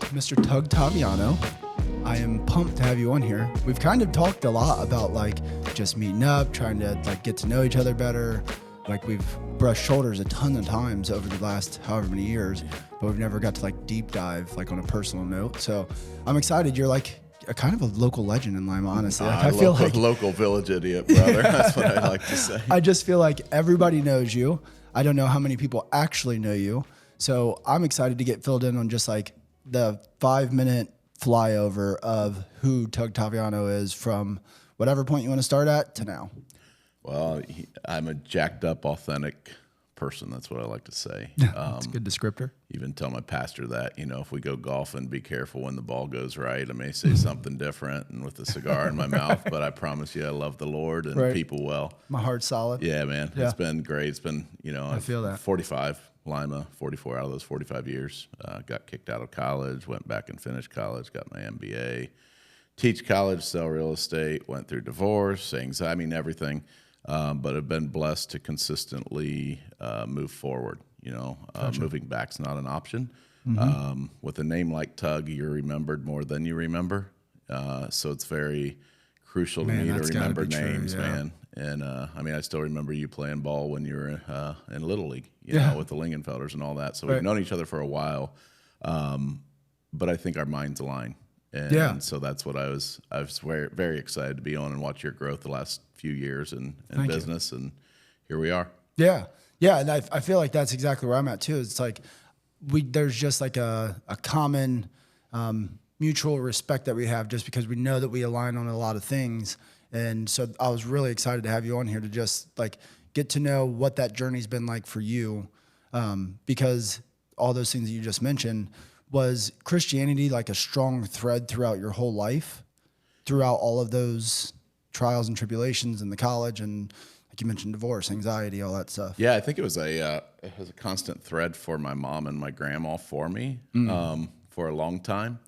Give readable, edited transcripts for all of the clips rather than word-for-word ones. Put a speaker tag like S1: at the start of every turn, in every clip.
S1: Mr. Tug Taviano. I am pumped to have you on here. We've kind of talked a lot about like just meeting up, trying to like get to know each other better. Like we've brushed shoulders a ton of times over the last however many years, but we've never got to like deep dive like on a personal note. So I'm excited. You're like a kind of a local legend in Lima, honestly. Like, I feel like
S2: local village idiot, brother. That's what I like to say.
S1: I just feel like everybody knows you. I don't know how many people actually know you. So I'm excited to get filled in on just like the 5-minute flyover of who Tug Taviano is from whatever point you want to start at to now.
S2: Well, I'm a jacked up, authentic person. That's what I like to say.
S1: That's a good descriptor.
S2: Even tell my pastor that, if we go golfing, be careful when the ball goes right. I may say something different and with a cigar in my mouth, but I promise you I love the Lord and people well.
S1: My heart's solid.
S2: Yeah, man. Yeah. It's been great. It's been,
S1: I feel that.
S2: 45, Lima, 44 out of those 45 years. Got kicked out of college, went back and finished college, got my MBA, teach college, sell real estate, went through divorce, anxiety, everything. But I've been blessed to consistently move forward. Gotcha. Moving back's not an option. Mm-hmm. With a name like Tug, you're remembered more than you remember. So it's very crucial to me to remember names, man. And I still remember you playing ball when you were in Little League, with the Lingenfelders and all that. So we've known each other for a while, but I think our minds align. And so that's what I was very, very excited to be on and watch your growth the last few years in business, and here we are.
S1: Yeah, and I feel like that's exactly where I'm at too. It's like there's just like a common mutual respect that we have just because we know that we align on a lot of things. And so I was really excited to have you on here to just like get to know what that journey's been like for you, because all those things that you just mentioned. Was Christianity like a strong thread throughout your whole life, throughout all of those trials and tribulations in the college and, like you mentioned, divorce, anxiety, all that stuff?
S2: Yeah, I think it was a constant thread for my mom and my grandma for me for a long time,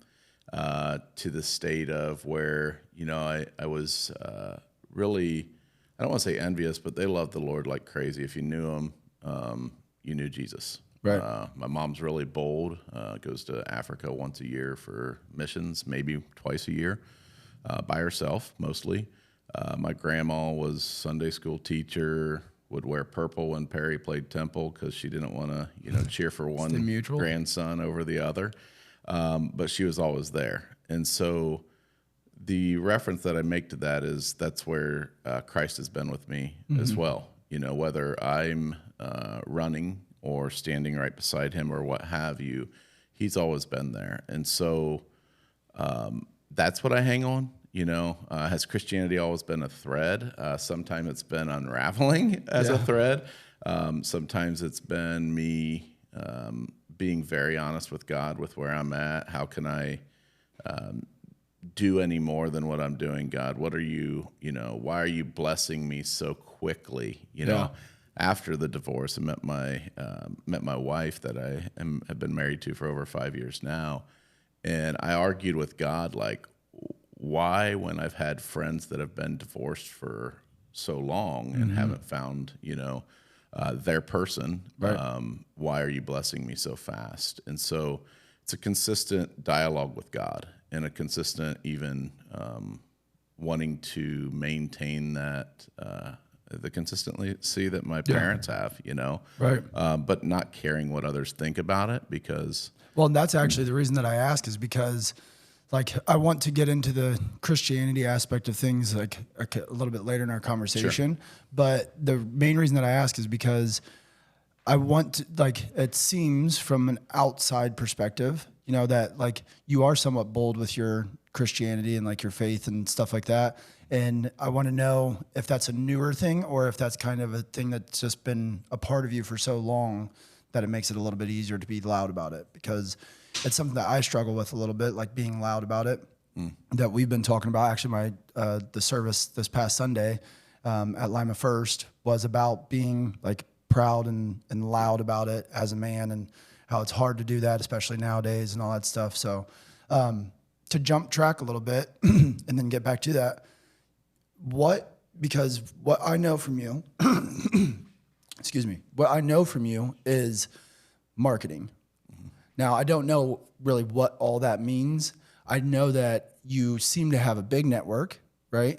S2: to the state of where, I was really, I don't want to say envious, but they loved the Lord like crazy. If you knew him, you knew Jesus.
S1: Right.
S2: My mom's really bold, goes to Africa once a year for missions, maybe twice a year, by herself mostly. My grandma was Sunday school teacher, would wear purple when Perry played Temple because she didn't want to, cheer for one grandson over the other. But she was always there. And so the reference that I make to that is that's where Christ has been with me as well. Whether I'm running or standing right beside him or what have you, he's always been there. And so that's what I hang on. Has Christianity always been a thread? Sometimes it's been unraveling as a thread. Sometimes it's been me being very honest with God with where I'm at. How can I do any more than what I'm doing, God? What are you, why are you blessing me so quickly? After the divorce, I met my wife that I have been married to for over 5 years now, and I argued with God like, why, when I've had friends that have been divorced for so long and haven't found their person, why are you blessing me so fast? And so it's a consistent dialogue with God and a consistent even wanting to maintain that. The consistency that my parents have, but not caring what others think about it because...
S1: Well, and that's actually the reason that I ask is because, like, I want to get into the Christianity aspect of things, like, a little bit later in our conversation. Sure. But the main reason that I ask is because I want to, like, it seems from an outside perspective, that, like, you are somewhat bold with your Christianity and, like, your faith and stuff like that. And I want to know if that's a newer thing or if that's kind of a thing that's just been a part of you for so long that it makes it a little bit easier to be loud about it, because it's something that I struggle with a little bit, like being loud about it, that we've been talking about. Actually, the service this past Sunday at Lima First was about being like proud and loud about it as a man and how it's hard to do that, especially nowadays and all that stuff. So to jump track a little bit and then get back to that, because what I know from you, excuse me, what I know from you is marketing. Now, I don't know really what all that means. I know that you seem to have a big network, right?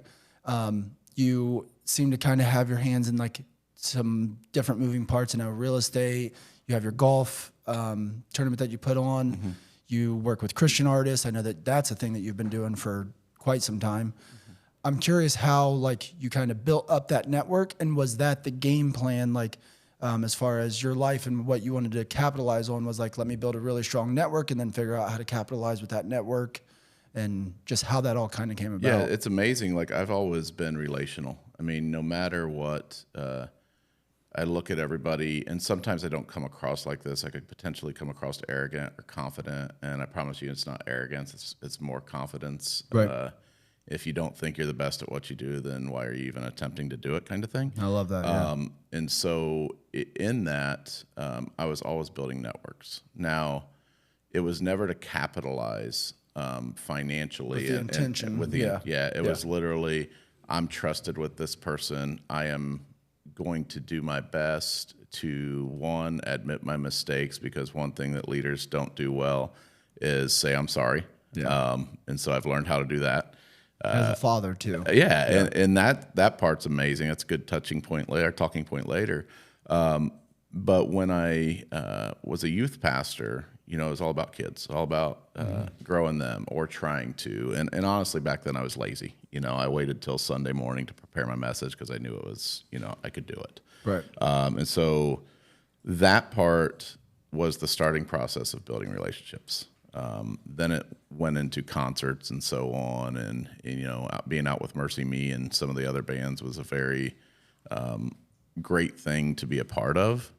S1: You seem to kind of have your hands in like some different moving parts. I know real estate, you have your golf tournament that you put on. Mm-hmm. You work with Christian artists. I know that that's a thing that you've been doing for quite some time. Mm-hmm. I'm curious how like you kind of built up that network, and was that the game plan? Like as far as your life and what you wanted to capitalize on was like, let me build a really strong network and then figure out how to capitalize with that network, and just how that all kind of came about.
S2: Yeah, it's amazing. Like I've always been relational. I mean, no matter what, I look at everybody, and sometimes I don't come across like this. I could potentially come across arrogant or confident, and I promise you it's not arrogance. It's more confidence.
S1: Right.
S2: If you don't think you're the best at what you do, then why are you even attempting to do it, kind of thing?
S1: I love that. Yeah.
S2: And so in that, I was always building networks. Now, it was never to capitalize financially.
S1: With the intention.
S2: It was literally, I'm trusted with this person. I am going to do my best to, one, admit my mistakes, because one thing that leaders don't do well is say, I'm sorry. Yeah. And so I've learned how to do that.
S1: As a father too.
S2: And that part's amazing. That's a good talking point later. But when I was a youth pastor, it was all about kids, all about growing them or trying to. And honestly, back then I was lazy. I waited till Sunday morning to prepare my message because I knew it was, I could do it.
S1: Right.
S2: And so that part was the starting process of building relationships. Then it went into concerts and so on, and being out with Mercy Me and some of the other bands was a very great thing to be a part of,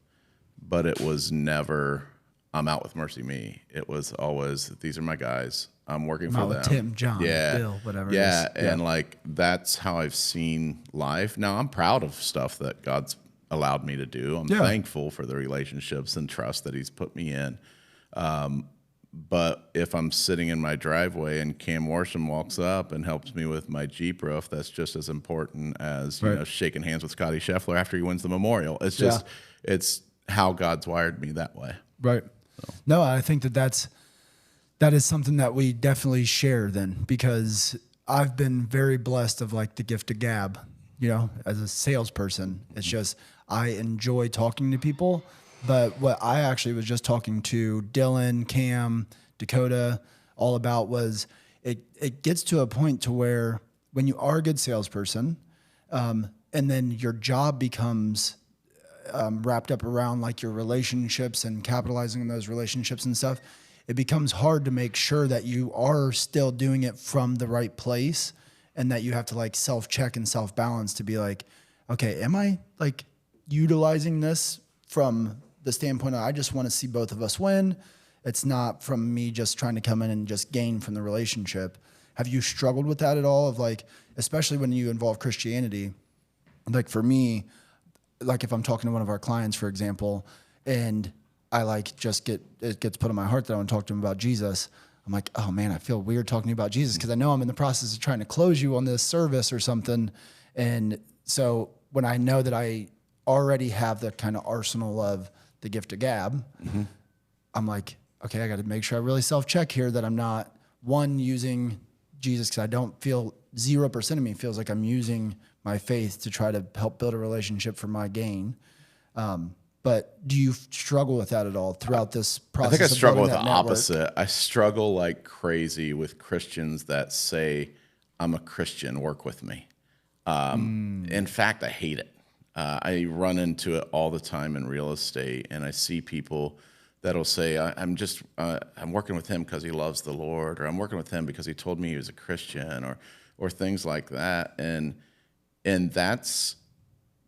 S2: but it was never, I'm out with Mercy Me. It was always, these are my guys. I'm working for them.
S1: Tim, John, Bill, whatever it is.
S2: Yeah, and like that's how I've seen life. Now I'm proud of stuff that God's allowed me to do. I'm thankful for the relationships and trust that He's put me in. But if I'm sitting in my driveway and Cam Worsham walks up and helps me with my Jeep roof, that's just as important as shaking hands with Scotty Sheffer after he wins the Memorial. It's just it's how God's wired me that way.
S1: Right. So. No, I think that is something that we definitely share then, because I've been very blessed of like the gift of gab. As a salesperson, it's just I enjoy talking to people. But what I actually was just talking to Dylan, Cam, Dakota all about was it gets to a point to where when you are a good salesperson, and then your job becomes wrapped up around like your relationships and capitalizing on those relationships and stuff, it becomes hard to make sure that you are still doing it from the right place, and that you have to like self-check and self-balance to be like, okay, am I like utilizing this from the standpoint of I just want to see both of us win. It's not from me just trying to come in and just gain from the relationship. Have you struggled with that at all? Of like, especially when you involve Christianity, like for me, like if I'm talking to one of our clients, for example, and I like it gets put in my heart that I want to talk to him about Jesus. I'm like, oh man, I feel weird talking to you about Jesus because I know I'm in the process of trying to close you on this service or something. And so when I know that I already have that kind of arsenal of the gift of gab, I'm like, okay, I got to make sure I really self-check here that I'm not, one, using Jesus, because I don't feel 0% of me feels like I'm using my faith to try to help build a relationship for my gain. But do you struggle with that at all throughout this process?
S2: I think I struggle with the opposite. I struggle like crazy with Christians that say, I'm a Christian, work with me. In fact, I hate it. I run into it all the time in real estate, and I see people that'll say, I'm working with him because he loves the Lord, or I'm working with him because he told me he was a Christian, or things like that. And that's,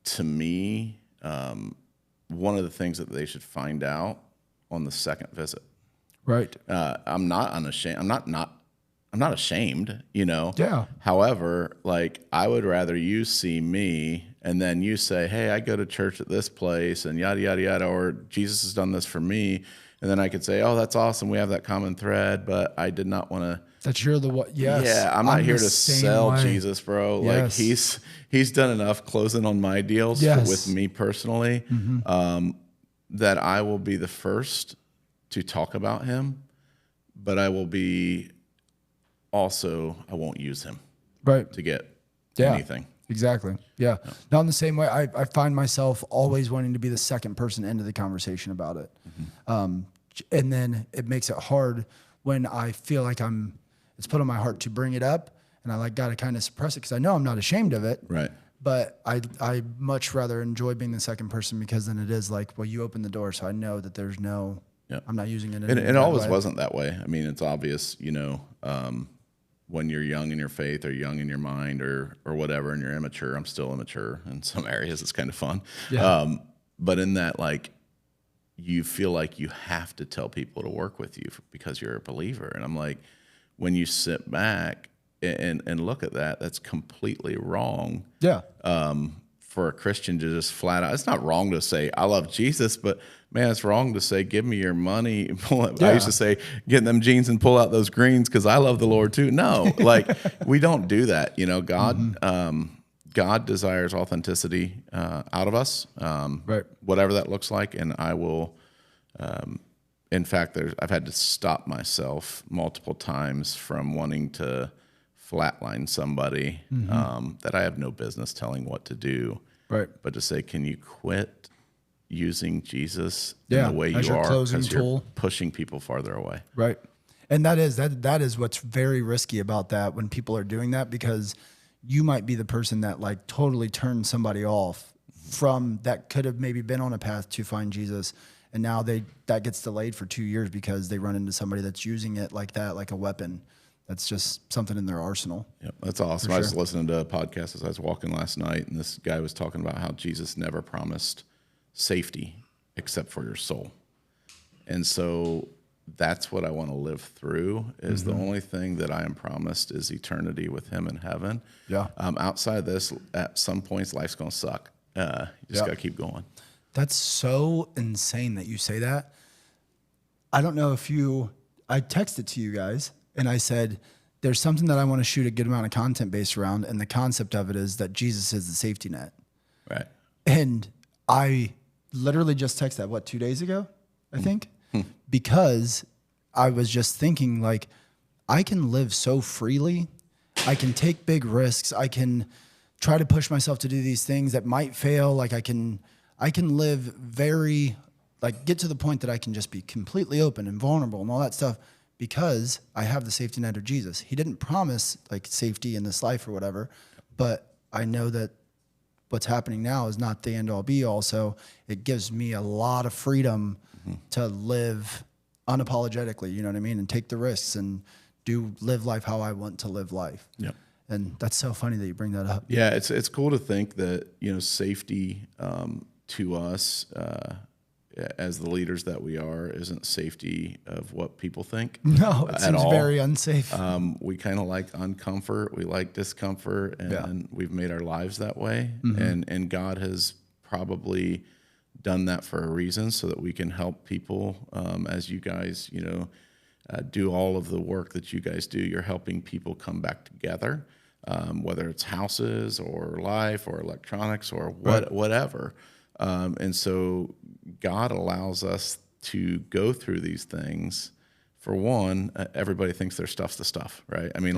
S2: to me, one of the things that they should find out on the second visit.
S1: Right.
S2: I'm not unashamed. I'm not ashamed,
S1: Yeah.
S2: However, like I would rather you see me and then you say, hey, I go to church at this place and yada, yada, yada, or Jesus has done this for me. And then I could say, oh, that's awesome. We have that common thread, but I did not want to.
S1: That you're the what? Yes.
S2: Yeah, I'm not here to sell Jesus, bro. Yes. Like he's done enough closing on my deals with me personally, that I will be the first to talk about him, but I won't use him
S1: right
S2: to get
S1: yeah
S2: anything.
S1: exactly yeah now in the same way I find myself always wanting to be the second person into the conversation about it. And then it makes it hard when I feel like it's put on my heart to bring it up, and I got to kind of suppress it because I know I'm not ashamed of it.
S2: Right.
S1: But I much rather enjoy being the second person, because then it is like, well, you open the door, so I know that there's no, I'm not using it.
S2: And it always wasn't that way. I mean, it's obvious, when you're young in your faith or young in your mind or whatever, and you're immature. I'm still immature in some areas. It's kind of fun. Yeah. But in that, you feel like you have to tell people to work with you because you're a believer. And I'm like, when you sit back and look at that, that's completely wrong.
S1: Yeah.
S2: For a Christian to just flat out, it's not wrong to say, I love Jesus, but man, it's wrong to say, give me your money. I used to say, get them jeans and pull out those greens because I love the Lord too. No, we don't do that. God desires authenticity out of us,
S1: right.
S2: whatever that looks like. And I will, in fact, I've had to stop myself multiple times from wanting to flatline somebody that I have no business telling what to do. Right. But to say, can you quit using Jesus in the way you are, because you're pushing people farther away.
S1: Right. And that is what's very risky about that, when people are doing that, because you might be the person that totally turns somebody off from that could have maybe been on a path to find Jesus. And now that gets delayed for 2 years because they run into somebody that's using it like that, like a weapon. That's just something in their arsenal.
S2: Yep, that's awesome. I was listening to a podcast as I was walking last night, and this guy was talking about how Jesus never promised safety except for your soul. And so that's what I want to live through, is the only thing that I am promised is eternity with him in heaven. Yeah. Outside of this, at some points, life's going to suck. You just got to keep going.
S1: That's so insane that you say that. I don't know if I texted to you guys and I said, there's something that I want to shoot a good amount of content based around. And the concept of it is that Jesus is the safety net. Right. And I literally just texted that, 2 days ago, I think, because I was just thinking I can live so freely. I can take big risks. I can try to push myself to do these things that might fail. I can live very, get to the point that I can just be completely open and vulnerable and all that stuff, because I have the safety net of Jesus. He didn't promise safety in this life or whatever, but I know that what's happening now is not the end all be all. So it gives me a lot of freedom to live unapologetically, you know what I mean? And take the risks and live life how I want to live life. Yep. And that's so funny that you bring that up.
S2: Yeah. It's cool to think that, safety, to us, as the leaders that we are, isn't safety of what people think.
S1: No, it seems very unsafe.
S2: We kind of like uncomfort. We like discomfort, and we've made our lives that way. And God has probably done that for a reason, so that we can help people. As you guys, do all of the work that you guys do, you're helping people come back together, whether it's houses or life or electronics or whatever. And so God allows us to go through these things. For one, everybody thinks their stuff's the stuff, right? I mean,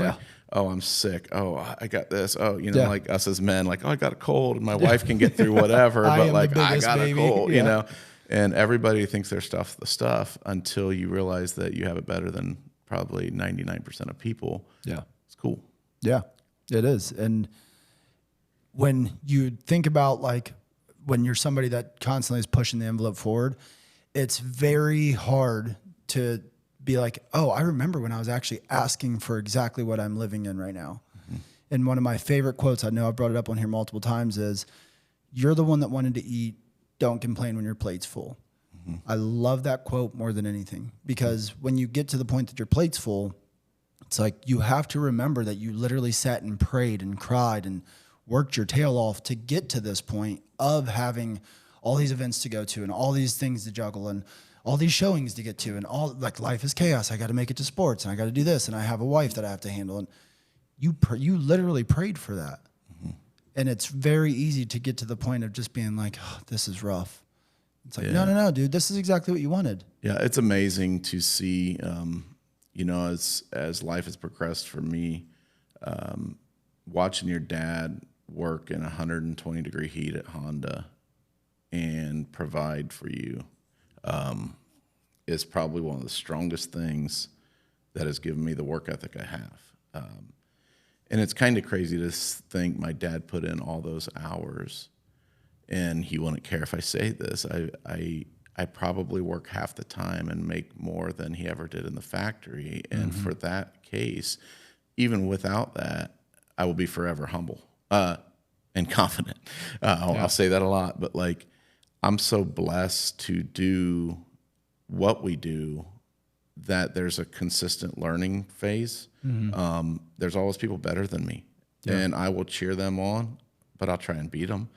S2: oh, I'm sick. Oh, I got this. Oh, like us as men, oh, I got a cold, and my wife can get through whatever, but I got a cold, and everybody thinks their stuff's the stuff until you realize that you have it better than probably 99% of people. Yeah. It's cool.
S1: Yeah, it is. And when you think about when you're somebody that constantly is pushing the envelope forward, it's very hard to be oh, I remember when I was actually asking for exactly what I'm living in right now. And one of my favorite quotes, I know I've brought it up on here multiple times, is, you're the one that wanted to eat. Don't complain when your plate's full. I love that quote more than anything, because when you get to the point that your plate's full, it's you have to remember that you literally sat and prayed and cried and worked your tail off to get to this point of having all these events to go to and all these things to juggle and all these showings to get to, and all life is chaos. I got to make it to sports, and I got to do this, and I have a wife that I have to handle. And you literally prayed for that. And it's very easy to get to the point of just being oh, this is rough. It's like, no, dude, this is exactly what you wanted.
S2: Yeah, it's amazing to see, you know, as life has progressed for me, watching your dad work in 120-degree heat at Honda and provide for you is probably one of the strongest things that has given me the work ethic I have. And it's kind of crazy to think my dad put in all those hours, and he wouldn't care if I say this. I probably work half the time and make more than he ever did in the factory. And for that case, even without that, I will be forever humble and confident. I'll say that a lot, but like, I'm so blessed to do what we do that there's a consistent learning phase. There's always people better than me, and I will cheer them on, but I'll try and beat them.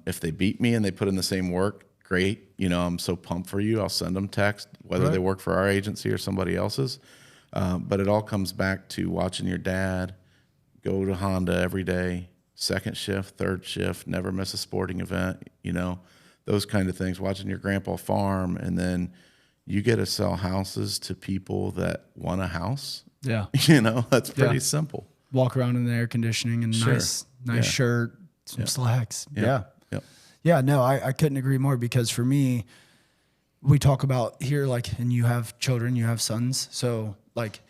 S2: If they beat me and they put in the same work, great. You know, I'm so pumped for you. I'll send them text, whether they work for our agency or somebody else's. But it all comes back to watching your dad go to Honda every day, second shift, third shift, never miss a sporting event, you know, those kind of things, watching your grandpa farm. And then you get to sell houses to people that want a house.
S1: Yeah.
S2: You know, that's pretty simple.
S1: Walk around in the air conditioning and nice shirt, some slacks. Yeah, no, I couldn't agree more, because for me, we talk about here, like, and you have children, you have sons. So like,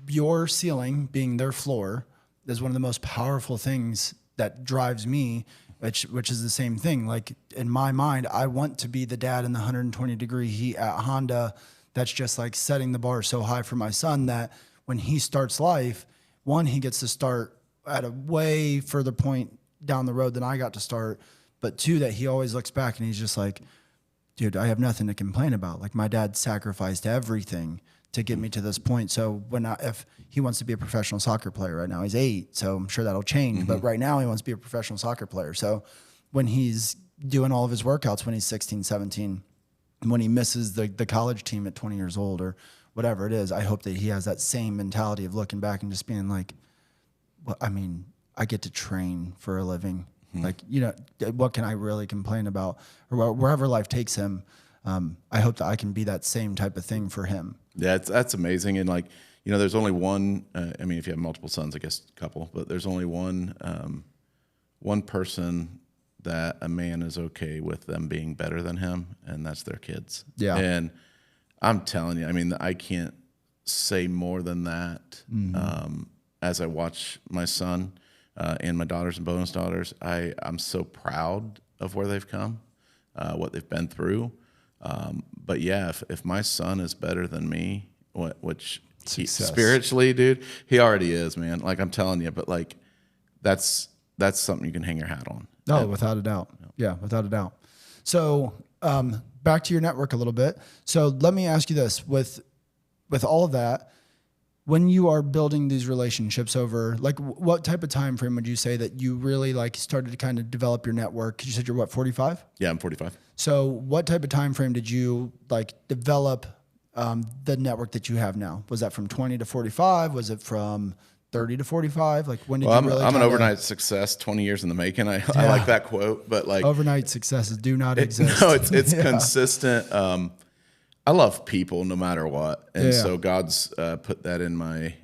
S1: your ceiling being their floor is one of the most powerful things that drives me, which is the same thing. Like, in my mind, I want to be the dad in the 120-degree heat at Honda. That's just like setting the bar so high for my son that when he starts life, one, he gets to start at a way further point down the road than I got to start. But two, that he always looks back and he's just like, dude, I have nothing to complain about. Like, my dad sacrificed everything to get me to this point. So if he wants to be a professional soccer player right now, he's 8, so I'm sure that'll change. But right now he wants to be a professional soccer player. So when he's doing all of his workouts when he's 16, 17, when he misses the college team at 20 years old or whatever it is, I hope that he has that same mentality of looking back and just being like, well, I mean, I get to train for a living. Like, you know, what can I really complain about? Or wherever life takes him, I hope that I can be that same type of thing for him.
S2: Yeah, that's amazing. And like, you know, there's only one, I mean, if you have multiple sons, I guess a couple, but there's only one person that a man is okay with them being better than him, and that's their kids. Yeah. And I'm telling you, I mean, I can't say more than that. As I watch my son and my daughters and bonus daughters, I'm so proud of where they've come, what they've been through. But yeah, if my son is better than me, which spiritually, dude, he already is, man. Like, I'm telling you, but like, that's something you can hang your hat on.
S1: Oh, without a doubt. Yeah, without a doubt. So back to your network a little bit. So let me ask you this: with all of that, when you are building these relationships over, like, what type of time frame would you say that you really like started to kind of develop your network? You said you're what, 45?
S2: Yeah, I'm 45.
S1: So what type of time frame did you like develop the network that you have now? Was that from 20 to 45? Was it from 30 to 45? Like, when did you really?
S2: I'm an overnight success, 20 years in the making. I like that quote, but like,
S1: overnight successes do not exist.
S2: No, it's consistent. I love people no matter what. And so God's put that in my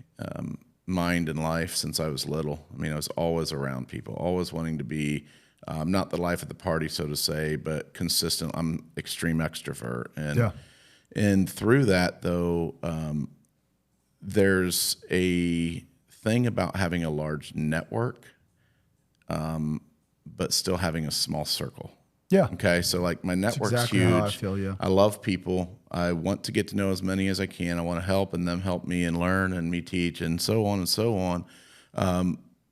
S2: mind and life since I was little. I mean, I was always around people, always wanting to be not the life of the party, so to say, but consistent. I'm extreme extrovert. And through that, though, there's a thing about having a large network, but still having a small circle.
S1: Yeah.
S2: Okay. So like, my network's
S1: exactly
S2: huge.
S1: How I feel, yeah.
S2: I love people. I want to get to know as many as I can. I want to help and them help me and learn and me teach and so on and so on.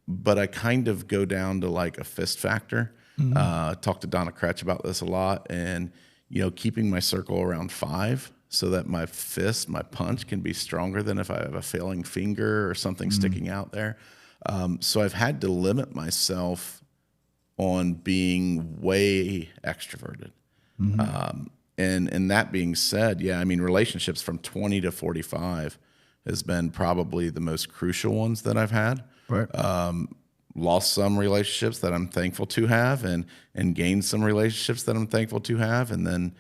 S2: But I kind of go down to like a fist factor. Talk to Donna Kretsch about this a lot, and, you know, keeping my circle around 5 so that my fist, my punch can be stronger than if I have a failing finger or something sticking out there. So I've had to limit myself on being way extroverted. And that being said, yeah, I mean, relationships from 20 to 45 has been probably the most crucial ones that I've had.
S1: Right.
S2: lost some relationships that I'm thankful to have, and gained some relationships that I'm thankful to have. And then,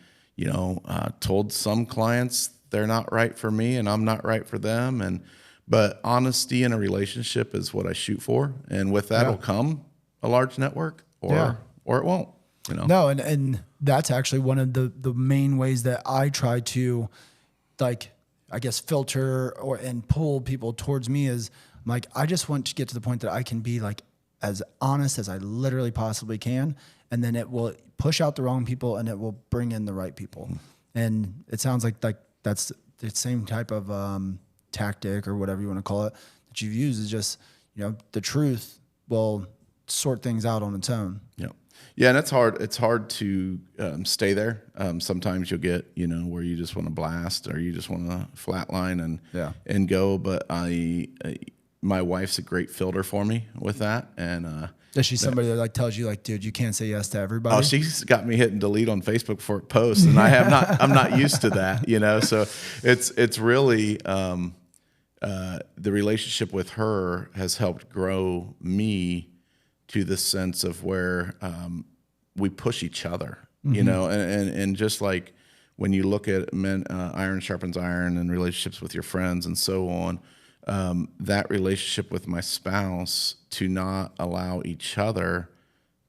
S2: told some clients they're not right for me and I'm not right for them. But honesty in a relationship is what I shoot for. And with that will come a large network, or it won't,
S1: No. And that's actually one of the main ways that I try to, like, I guess, filter and pull people towards me is, like, I just want to get to the point that I can be like as honest as I literally possibly can. And then it will push out the wrong people and it will bring in the right people. And it sounds like that's the same type of tactic, or whatever you want to call it, that you've used. Is just, the truth will sort things out on its own.
S2: Yeah, and it's hard. It's hard to stay there. Sometimes you'll get, where you just want to blast, or you just want to flatline and go. But my wife's a great filter for me with that. And
S1: is she somebody that like tells you, like, dude, you can't say yes to everybody?
S2: Oh, she's got me hitting delete on Facebook before it posts, and I'm not used to that, So it's really the relationship with her has helped grow me to the sense of where we push each other, and just like when you look at men, iron sharpens iron, and relationships with your friends and so on, that relationship with my spouse, to not allow each other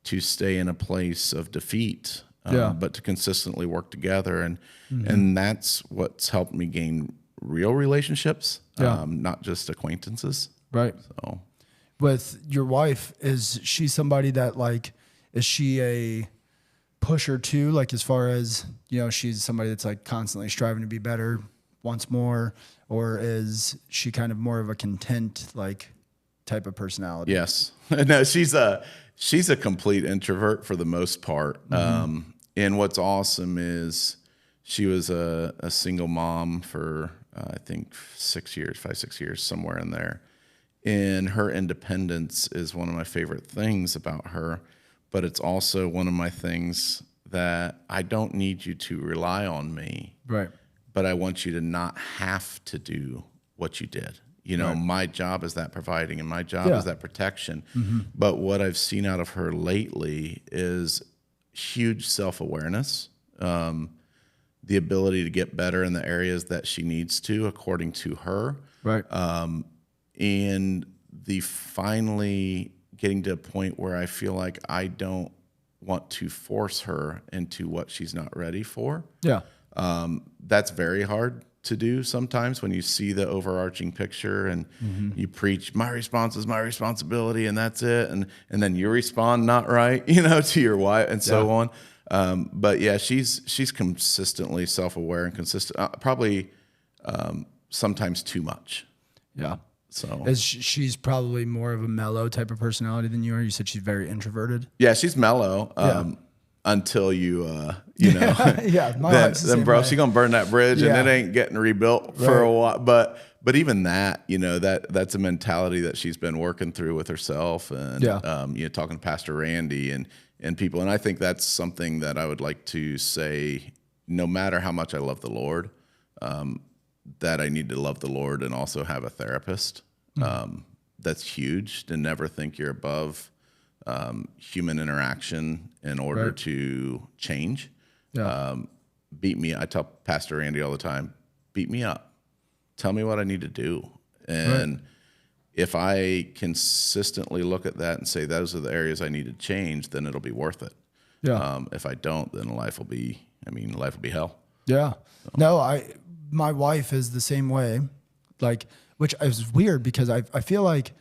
S2: to stay in a place of defeat, but to consistently work together. And that's what's helped me gain real relationships, not just acquaintances.
S1: Right.
S2: So
S1: with your wife, is she somebody that, like, is she a pusher too? Like, as far as, she's somebody that's like constantly striving to be better, wants more, or is she kind of more of a content, like, type of personality?
S2: Yes. No, she's a complete introvert for the most part. And what's awesome is she was a single mom for, I think 5, 6 years, somewhere in there. And her independence is one of my favorite things about her, but it's also one of my things that I don't need you to rely on me.
S1: Right.
S2: But I want you to not have to do what you did. My job is that providing, and my job is that protection. But what I've seen out of her lately is huge self-awareness, the ability to get better in the areas that she needs to, according to her.
S1: Right.
S2: And the finally getting to a point where I feel like I don't want to force her into what she's not ready for.
S1: Yeah.
S2: That's very hard to do sometimes when you see the overarching picture and you preach, my response is my responsibility, and that's it. And then you respond not right, to your wife and so on. But yeah, she's consistently self-aware and consistent, probably sometimes too much.
S1: Yeah.
S2: So
S1: she's probably more of a mellow type of personality than you are. You said she's very introverted.
S2: Yeah, she's mellow. Until you
S1: yeah,
S2: then bro, she's gonna burn that bridge, and it ain't getting rebuilt for a while. But even that, that's a mentality that she's been working through with herself, and talking to Pastor Randy and people. And I think that's something that I would like to say, no matter how much I love the Lord, that I need to love the Lord and also have a therapist. That's huge, to never think you're above human interaction in order to change. Beat me. I tell Pastor Randy all the time, beat me up. Tell me what I need to do. And if I consistently look at that and say, those are the areas I need to change, then it'll be worth it. If I don't, then life will be hell.
S1: Yeah. So. No, my wife is the same way, like, which is weird because I feel like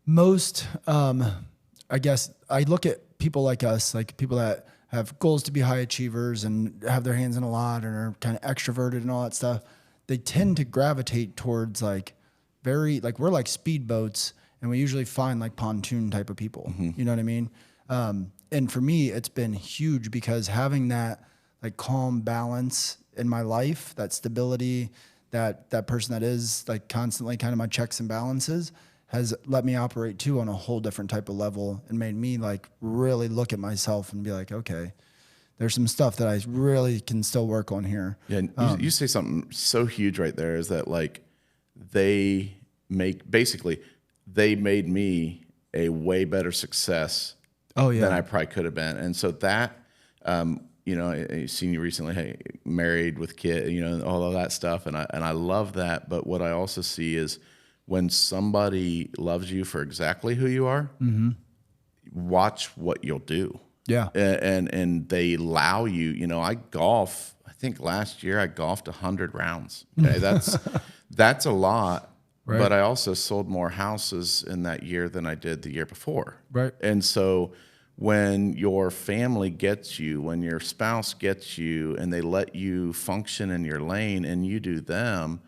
S1: most, I guess I look at people like us, like people that have goals to be high achievers and have their hands in a lot and are kind of extroverted and all that stuff. They tend to gravitate towards like we're like speedboats, and we usually find like pontoon type of people. You know what I mean? And for me, it's been huge because having that like calm balance in my life, that stability, that person that is like constantly kind of my checks and balances, has let me operate too on a whole different type of level, and made me like really look at myself and be like, okay, there's some stuff that I really can still work on here.
S2: Yeah, you say something so huge right there, is that like they made me a way better success than I probably could have been. And so that, you know, I've seen you recently, hey, married with kid, you know, all of that stuff. And I love that. But what I also see is when somebody loves you for exactly who you are, watch what you'll do.
S1: Yeah.
S2: And they allow you, you know, I golf, I think last year I golfed 100 rounds. Okay. That's a lot. Right. But I also sold more houses in that year than I did the year before. Right. And so when your family gets you, when your spouse gets you, and they let you function in your lane and you do them,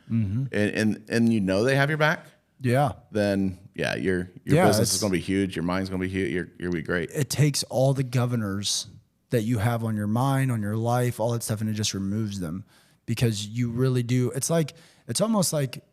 S2: and you know they have your back, then your business is going to be huge. Your mind's going to be huge. You're going to be great.
S1: It takes all the governors that you have on your mind, on your life, all that stuff, and it just removes them, because you really do. It's almost like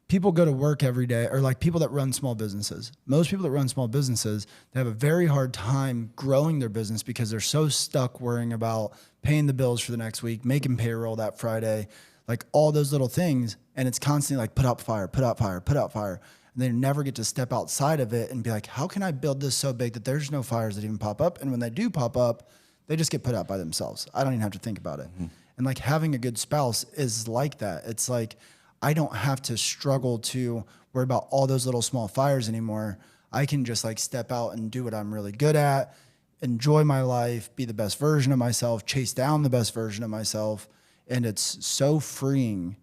S1: people go to work every day, or like people that run small businesses. Most people that run small businesses, they have a very hard time growing their business because they're so stuck worrying about paying the bills for the next week, making payroll that Friday, like all those little things. And it's constantly like put out fire, put out fire, put out fire. And they never get to step outside of it and be like, how can I build this so big that there's no fires that even pop up? And when they do pop up, they just get put out by themselves. I don't even have to think about it. And like having a good spouse is like that. It's like, I don't have to struggle to worry about all those little small fires anymore. I can just like step out and do what I'm really good at, enjoy my life, be the best version of myself, chase down the best version of myself. And it's so freeing.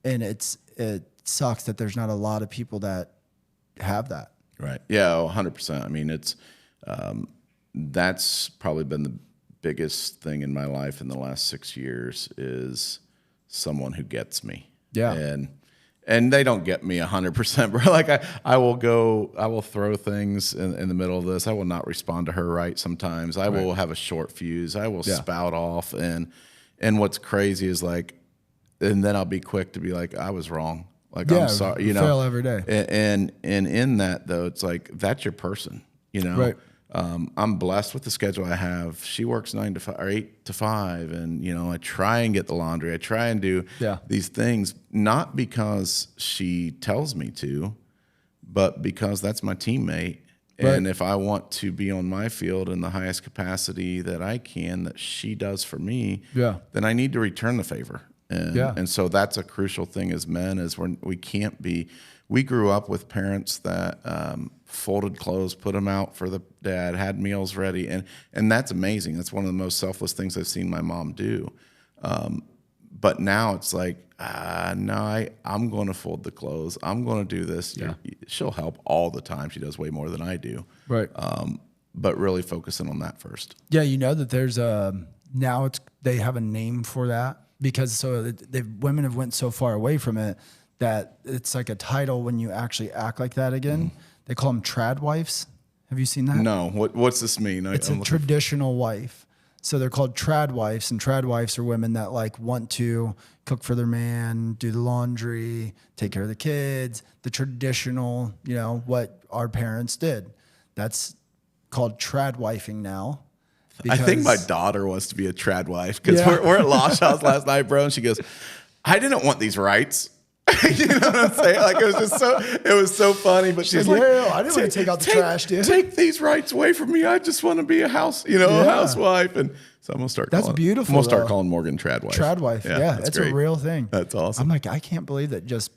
S1: And it sucks that there's not a lot of people that have that.
S2: Right. Yeah, 100%. I mean, that's probably been the biggest thing in my life in the last 6 years is someone who gets me.
S1: Yeah.
S2: And they don't get me 100%, bro. Like I will throw things in the middle of this. I will not respond to her right sometimes. I will have a short fuse. I will spout off. And what's crazy is like, and then I'll be quick to be like, I was wrong. Like, I'm sorry, you know,
S1: fail every day.
S2: And in that though, it's like, that's your person, you know? Right. I'm blessed with the schedule I have. She works 9 to 5 or 8 to 5. And, you know, I try and get the laundry. I try and do these things, not because she tells me to, but because that's my teammate. Right. And if I want to be on my field in the highest capacity that I can, that she does for me, then I need to return the favor. And so that's a crucial thing as men, is we can't be. We grew up with parents that folded clothes, put them out for the dad, had meals ready, and that's amazing. That's one of the most selfless things I've seen my mom do. But now it's like, no, I'm going to fold the clothes. I'm going to do this. Yeah. She'll help all the time. She does way more than I do. Right. But really focusing on that first.
S1: Yeah, you know that there's now they have a name for that, because women have went so far away from it that it's like a title when you actually act like that again. They call them trad wives. Have you seen that?
S2: No. What's this mean?
S1: It's a traditional wife. So they're called trad wives, and trad wives are women that like want to cook for their man, do the laundry, take care of the kids, the traditional, you know, what our parents did. That's called trad wifing now.
S2: I think my daughter wants to be a trad wife, because we're at Lost House last night, bro, and she goes, I didn't want these rights. You know what I'm saying? Like, it was so funny, but she's like,
S1: I didn't want to take out the trash, dude.
S2: Take these rights away from me. I just want to be a housewife. And so I'm going to start
S1: That's beautiful.
S2: I'm going to start calling Morgan trad wife.
S1: Trad wife. Yeah, that's a real thing.
S2: That's awesome.
S1: I'm like, I can't believe that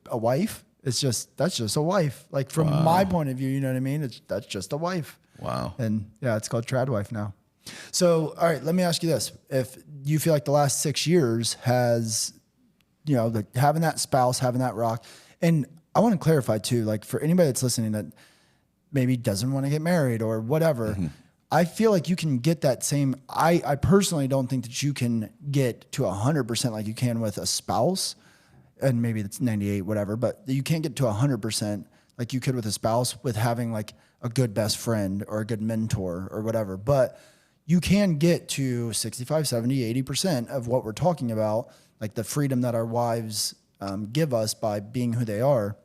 S1: a wife, that's just a wife. Like, from my point of view, you know what I mean? That's just a wife.
S2: Wow.
S1: And it's called trad wife now. So, all right, let me ask you this. If you feel like the last 6 years has, you know, like having that spouse, having that rock, and I want to clarify too, like for anybody that's listening that maybe doesn't want to get married or whatever, I feel like you can get that same, I personally don't think that you can get to 100% like you can with a spouse, and maybe it's 98, whatever, but you can't get to 100% like you could with a spouse with having like a good best friend or a good mentor or whatever. But you can get to 65, 70, 80% of what we're talking about, like the freedom that our wives give us by being who they are.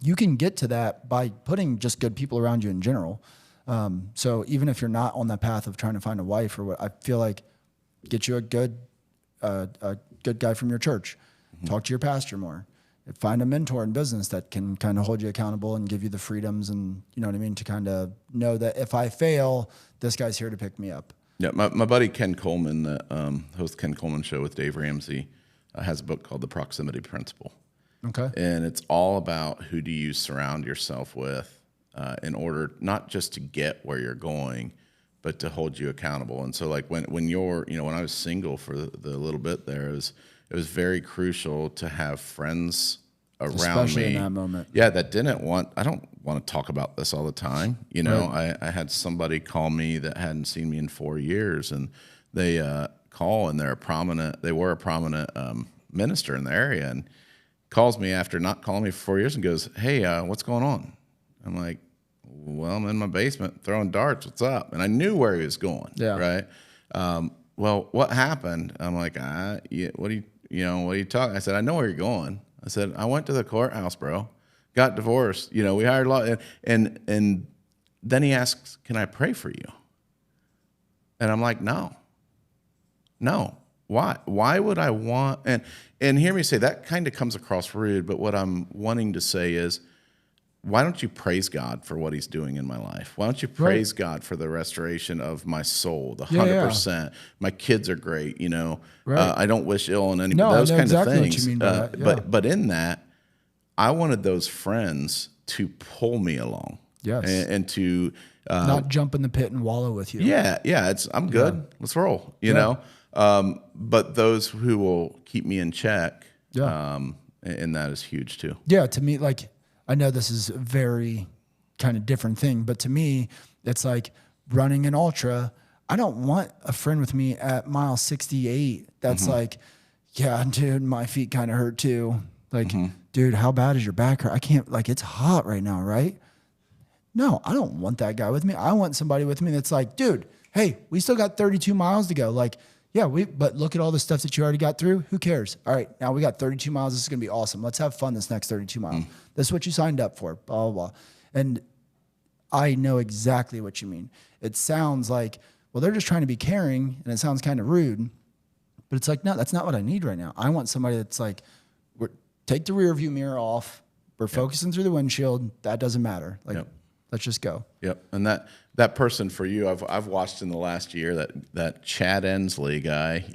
S1: You can get to that by putting just good people around you in general. So even if you're not on that path of trying to find a wife or what, I feel like get you a good guy from your church. Talk to your pastor more. find a mentor in business that can kind of hold you accountable and give you the freedoms and, you know what I mean, to kind of know that if I fail, this guy's here to pick me up.
S2: Yeah, my buddy Ken Coleman, that hosts Ken Coleman Show with Dave Ramsey, has a book called The Proximity Principle.
S1: Okay.
S2: And it's all about who do you surround yourself with in order not just to get where you're going, but to hold you accountable. And so like when you're, when I was single for the little bit there, it was very crucial to have friends around
S1: Especially
S2: me.
S1: in that moment.
S2: Yeah, that I don't want to talk about this all the time. Right. I had somebody call me that hadn't seen me in 4 years, and they call, and they were a prominent minister in the area, and calls me after not calling me for 4 years and goes, "Hey, what's going on?" I'm like, "Well, I'm in my basement throwing darts. What's up?" And I knew where he was going.
S1: Yeah.
S2: Right. Well, what happened? I'm like, yeah, what are you talking? I said, "I know where you're going." I said, "I went to the courthouse, bro. Got divorced. We hired a lot." And then he asks, "Can I pray for you?" And I'm like, no. Why? Why would I want? And hear me say that kind of comes across rude, but what I'm wanting to say is, why don't you praise God for what he's doing in my life? Why don't you praise God for the restoration of my soul, the 100%? My kids are great, Right. I don't wish ill on anybody. Those kind of things. What you mean by that. Yeah. But in that, I wanted those friends to pull me along.
S1: Yes.
S2: And to
S1: not jump in the pit and wallow with you.
S2: Yeah. I'm good. Yeah. Let's roll, you know? But those who will keep me in check, and that is huge too.
S1: Yeah. To me, like, I know this is a very kind of different thing, but to me, it's like running an ultra. I don't want a friend with me at mile 68 that's like, "Yeah, dude, my feet kind of hurt too." Like, "Dude, how bad is your back hurt? I can't, like, it's hot right now, right?" No, I don't want that guy with me. I want somebody with me that's like, "Dude, hey, we still got 32 miles to go. Like, yeah, but look at all the stuff that you already got through. Who cares? All right, now we got 32 miles. This is going to be awesome. Let's have fun this next 32 miles. This is what you signed up for, blah, blah, blah." And I know exactly what you mean. It sounds like, well, they're just trying to be caring, and it sounds kind of rude. But it's like, no, that's not what I need right now. I want somebody that's like, take the rear view mirror off. We're focusing through the windshield. That doesn't matter. Like, let's just go.
S2: Yep. And that person for you, I've watched in the last year that Chad Ensley guy.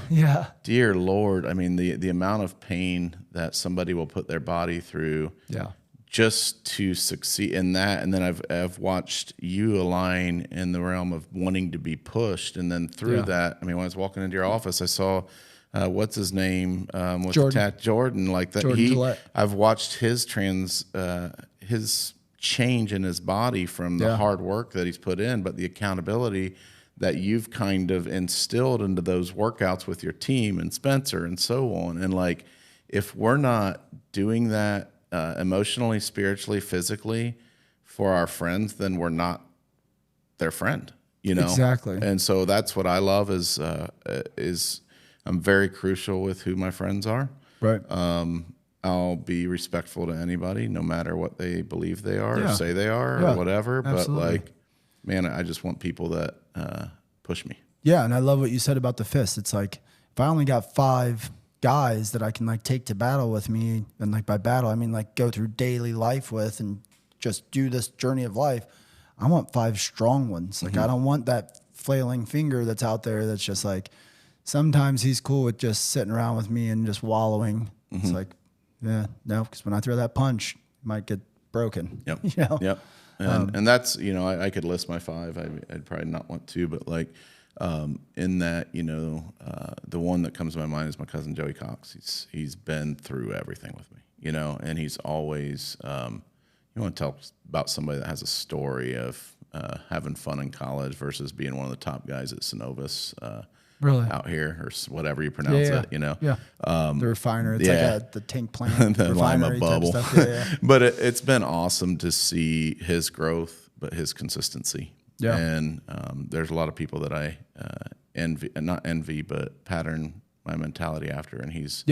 S1: Yeah.
S2: Dear Lord, I mean the amount of pain that somebody will put their body through.
S1: Yeah.
S2: Just to succeed in that, and then I've watched you align in the realm of wanting to be pushed, and then through that, I mean, when I was walking into your office, I saw what's his name, with Jordan, like that.
S1: Jordan
S2: I've watched his change in his body from the hard work that he's put in, but the accountability that you've kind of instilled into those workouts with your team and Spencer and so on. And like, if we're not doing that emotionally, spiritually, physically for our friends, then we're not their friend,
S1: Exactly.
S2: And so that's what I love is I'm very crucial with who my friends are.
S1: Right.
S2: I'll be respectful to anybody, no matter what they believe they are or say they are or whatever.
S1: Absolutely.
S2: But like, man, I just want people that push me.
S1: Yeah, and I love what you said about the fist. It's like, if I only got 5 guys that I can like take to battle with me, and like by battle I mean like go through daily life with and just do this journey of life, I want 5 strong ones. Like, I don't want that flailing finger that's out there that's just like, sometimes he's cool with just sitting around with me and just wallowing. It's like, yeah, no, because when I throw that punch, it might get broken.
S2: Yep.
S1: Yep.
S2: And that's, I could list my 5. I'd probably not want to, but like, in that, the one that comes to my mind is my cousin Joey Cox. He's been through everything with me, and he's always, you want to tell about somebody that has a story of having fun in college versus being one of the top guys at Synovus
S1: really
S2: out here, or whatever you pronounce it,
S1: Yeah. The refiner, it's like the tank plant,
S2: the Lima bubble.
S1: Stuff. Yeah.
S2: But it's been awesome to see his growth, but his consistency.
S1: Yeah.
S2: And there's a lot of people that I not envy, but pattern my mentality after, and he's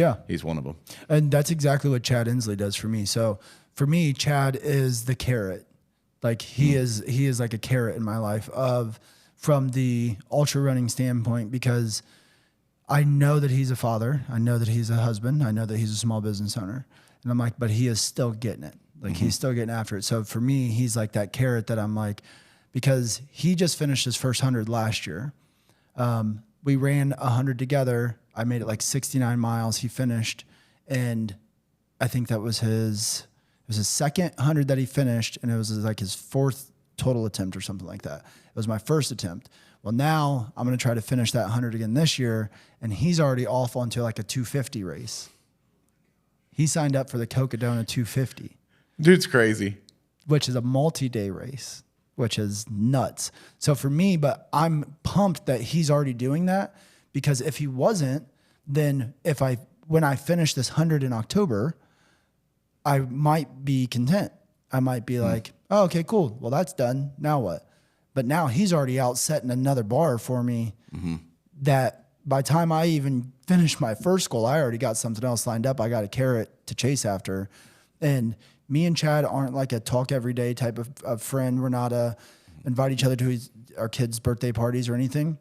S2: one of them.
S1: And that's exactly what Chad Ensley does for me. So for me, Chad is the carrot. Like he is like a carrot in my life from the ultra running standpoint, because I know that he's a father. I know that he's a husband. I know that he's a small business owner. And I'm like, but he is still getting it. Like he's still getting after it. So for me, he's like that carrot that I'm like, because he just finished his first 100 last year. We ran 100 together. I made it like 69 miles. He finished. And I think that was his second 100 that he finished. And it was like his fourth total attempt or something like that. It was my first attempt. Well, now I'm going to try to finish that 100 again this year. And he's already off onto like a 250 race. He signed up for the Cocodona 250.
S2: Dude's crazy.
S1: Which is a multi-day race, which is nuts. So for me, but I'm pumped that he's already doing that, because if he wasn't, then when I finish this 100 in October, I might be content. I might be like, oh, okay, cool. Well, that's done. Now what? But now he's already out setting another bar for me that by the time I even finish my first goal, I already got something else lined up. I got a carrot to chase after. And me and Chad aren't like a talk every day type of friend. We're not invite each other to our kids' birthday parties or anything.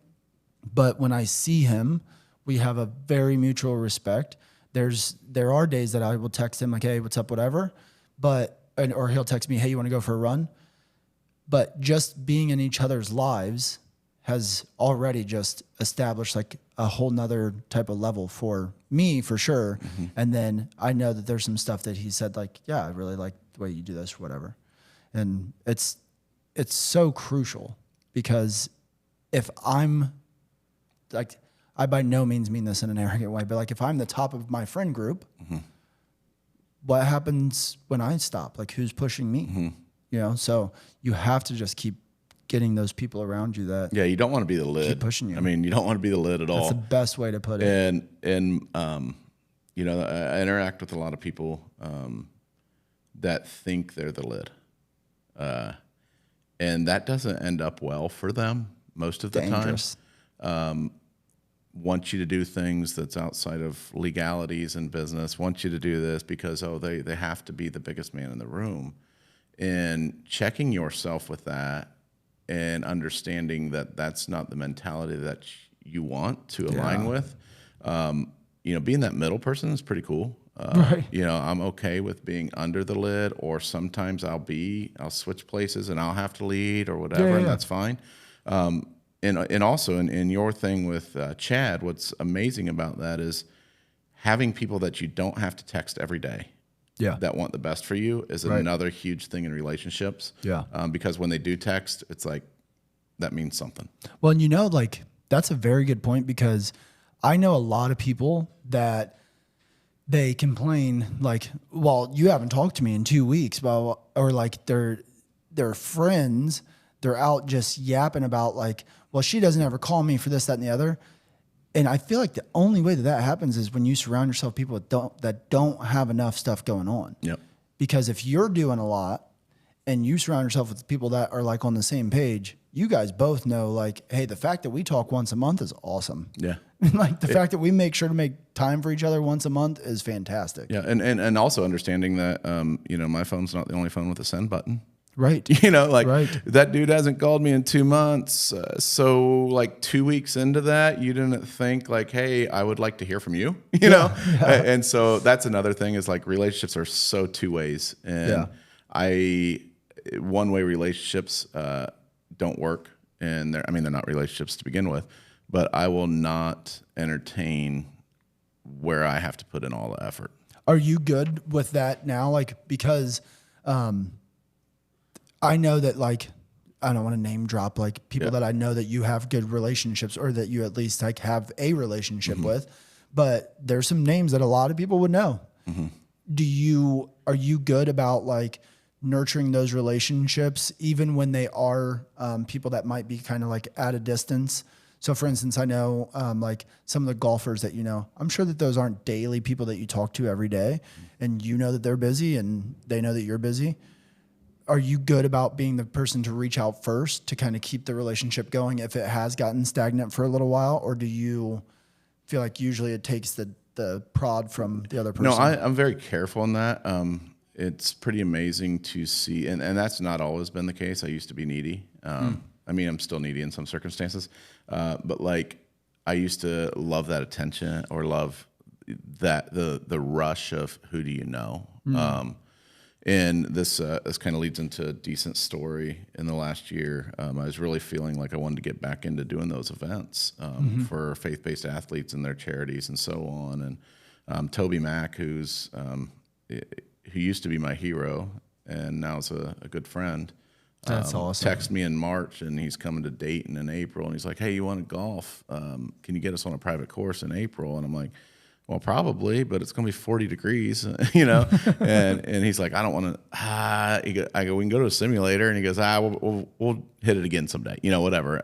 S1: But when I see him, we have a very mutual respect. There are days that I will text him like, hey, what's up, whatever. Or he'll text me, hey, you want to go for a run? But just being in each other's lives has already just established like a whole nother type of level for me, for sure. And then I know that there's some stuff that he said like, yeah, I really like the way you do this or whatever. And it's so crucial, because if I'm like, I by no means mean this in an arrogant way, but like if I'm the top of my friend group, what happens when I stop? Like who's pushing me? You know, so you have to just keep getting those people around you that
S2: you don't want to be the lid.
S1: Keep pushing you.
S2: I mean, you don't want to be the lid at all.
S1: That's the best way to put it.
S2: And you know, I interact with a lot of people that think they're the lid, and that doesn't end up well for them most of the time. Want you to do things that's outside of legalities in business. Want you to do this because they have to be the biggest man in the room. And checking yourself with that and understanding that that's not the mentality that you want to align with. You know, being that middle person is pretty cool.
S1: Right.
S2: You know, I'm okay with being under the lid, or sometimes I'll switch places and I'll have to lead or whatever, and that's fine. And also in your thing with Chad, what's amazing about that is having people that you don't have to text every day. That want the best for you is another huge thing in relationships. Because when they do text, it's like, that means something.
S1: Well, and you know, like that's a very good point, because I know a lot of people that they complain like, well, you haven't talked to me in 2 weeks, or like their friends, they're out just yapping about like, well, she doesn't ever call me for this, that, and the other. And I feel like the only way that happens is when you surround yourself with people that don't have enough stuff going on. Because if you're doing a lot and you surround yourself with people that are like on the same page, you guys both know like, hey, the fact that we talk once a month is awesome. Like the fact that we make sure to make time for each other once a month is fantastic.
S2: And also understanding that, you know, my phone's not the only phone with a send button.
S1: Right.
S2: You know, like that dude hasn't called me in 2 months. So like 2 weeks into that, you didn't think like, hey, I would like to hear from you, you know? And so that's another thing is like relationships are so two ways. And one way relationships don't work. And they're not relationships to begin with, but I will not entertain where I have to put in all the effort.
S1: Are you good with that now? Like, because, I know that like, I don't want to name drop like people that I know that you have good relationships, or that you at least like have a relationship with, but there's some names that a lot of people would know. Are you good about like nurturing those relationships even when they are people that might be kind of like at a distance? So for instance, I know like some of the golfers that, you know, I'm sure that those aren't daily people that you talk to every day, and you know that they're busy and they know that you're busy. Are you good about being the person to reach out first to kind of keep the relationship going if it has gotten stagnant for a little while? Or do you feel like usually it takes the prod from the other person?
S2: No, I'm very careful in that. It's pretty amazing to see, and that's not always been the case. I used to be needy. I mean, I'm still needy in some circumstances. But like, I used to love that attention or love that the rush of who do you know. And this kind of leads into a decent story. In the last year, I was really feeling like I wanted to get back into doing those events for faith-based athletes and their charities and so on. And Toby Mac, who used to be my hero and now is a good friend,
S1: That's awesome.
S2: texted me in March, and he's coming to Dayton in April. And he's like, "Hey, you want to golf? Can you get us on a private course in April?" And I'm like, "Well, probably, but it's going to be 40 degrees, you know." and he's like, "I don't want to." I go, "We can go to a simulator," and he goes, we'll hit it again someday, you know, whatever.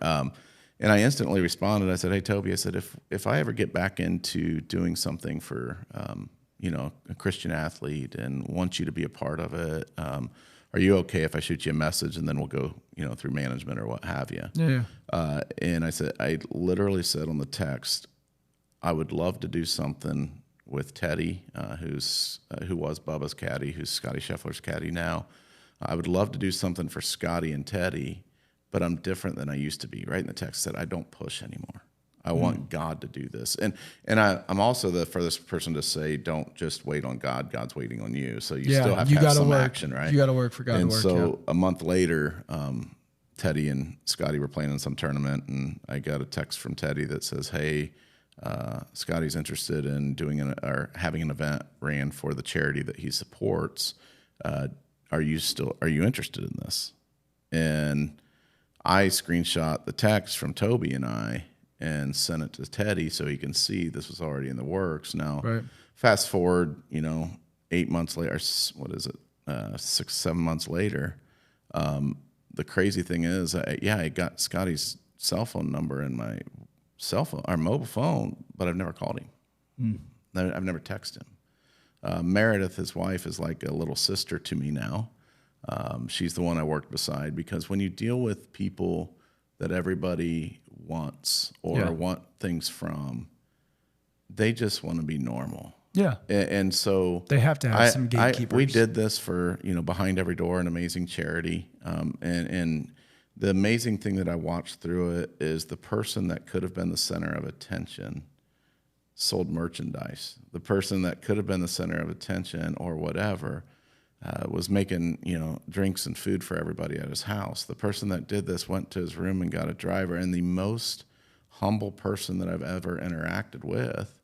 S2: And I instantly responded. I said, "Hey, Toby," I said, if I ever get back into doing something for, you know, a Christian athlete and want you to be a part of it, are you okay if I shoot you a message and then we'll go, you know, through management or what have you?"
S1: Yeah.
S2: And I literally said on the text, I would love to do something with Teddy, who was Bubba's caddy, who's Scotty Sheffer's caddy now. I would love to do something for Scotty and Teddy, but I'm different than I used to be. Right in the text said, I don't push anymore. I want God to do this. And I'm also the furthest person to say, don't just wait on God. God's waiting on you. So you still have to have some action, right?
S1: You got to work for God to work.
S2: And so a month later, Teddy and Scotty were playing in some tournament, and I got a text from Teddy that says, "Hey, Scotty's interested in doing or having an event ran for the charity that he supports. Are you interested in this?" And I screenshot the text from Toby and I and sent it to Teddy so he can see this was already in the works. Now, fast forward, you know, 8 months later, what is it, 6, 7 months later, the crazy thing is, I got Scotty's cell phone number in my cell phone, our mobile phone, but I've never called him. I've never texted him. Meredith, his wife, is like a little sister to me now. She's the one I worked beside, because when you deal with people that everybody wants or want things from, they just want to be normal.
S1: Yeah.
S2: And so
S1: they have to have some gatekeepers.
S2: We did this for, you know, Behind Every Door, an amazing charity. And the amazing thing that I watched through it is the person that could have been the center of attention sold merchandise. The person that could have been the center of attention or whatever was making, you know, drinks and food for everybody at his house. The person that did this went to his room and got a driver. And the most humble person that I've ever interacted with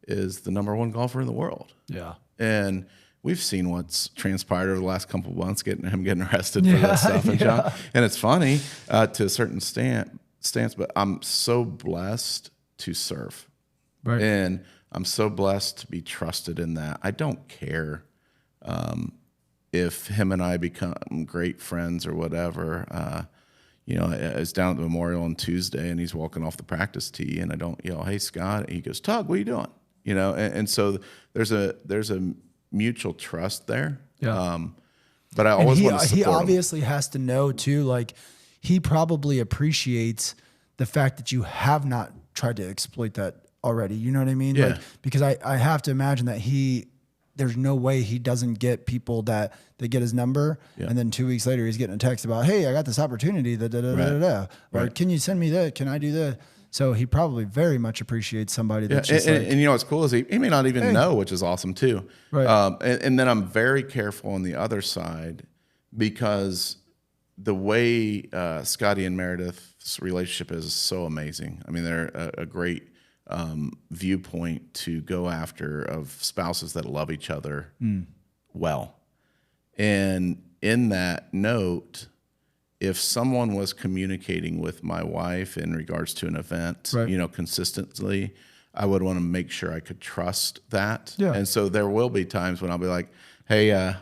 S2: is the #1 golfer in the world.
S1: Yeah.
S2: And we've seen what's transpired over the last couple of months, getting arrested for that stuff. And it's funny to a certain stance, but I'm so blessed to serve.
S1: Right.
S2: And I'm so blessed to be trusted in that. I don't care if him and I become great friends or whatever. You know, I was down at the memorial on Tuesday, and he's walking off the practice tee, and I don't yell, "Hey, Scott." He goes, "Tug, what are you doing?" You know, and so there's a mutual trust there.
S1: Yeah.
S2: But I always want to support
S1: he
S2: him.
S1: obviously has to know too, like, he probably appreciates the fact that you have not tried to exploit that already. You know what I mean?
S2: Yeah.
S1: Like, because I have to imagine that there's no way he doesn't get people that they get his number, and then 2 weeks later he's getting a text about, "Hey, I got this opportunity, or can you send me that? Can I do that?" So he probably very much appreciates somebody that's just
S2: and you know what's cool is he may not even know, which is awesome too.
S1: Right.
S2: And then I'm very careful on the other side, because the way Scotty and Meredith's relationship is so amazing. I mean, they're a great viewpoint to go after of spouses that love each other well. And in that note, if someone was communicating with my wife in regards to an event, you know, consistently, I would want to make sure I could trust that.
S1: Yeah.
S2: And so there will be times when I'll be like, "Hey,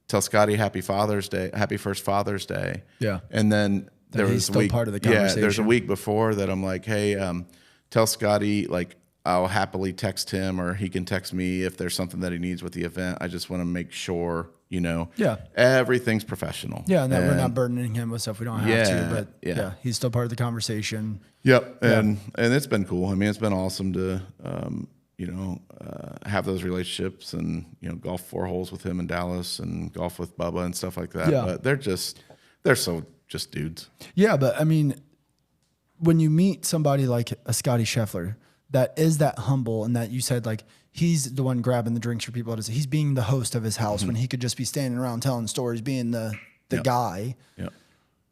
S2: tell Scotty happy Father's Day, happy first Father's Day."
S1: Yeah.
S2: And then there
S1: he's
S2: was
S1: still
S2: a week,
S1: part of the conversation.
S2: there's a week before that I'm like, "Hey, tell Scotty, like, I'll happily text him, or he can text me if there's something that he needs with the event. I just want to make sure, you know, everything's professional."
S1: Yeah, and that we're not burdening him with stuff we don't have to. But he's still part of the conversation.
S2: Yep, and it's been cool. I mean, it's been awesome to you know, have those relationships, and, you know, golf 4 holes with him in Dallas and golf with Bubba and stuff like that.
S1: Yeah.
S2: But they're so just dudes.
S1: Yeah, but I mean, when you meet somebody like a Scotty Sheffer that is that humble and that you said like he's the one grabbing the drinks for people, he's being the host of his house when he could just be standing around telling stories, being the guy.
S2: Yeah.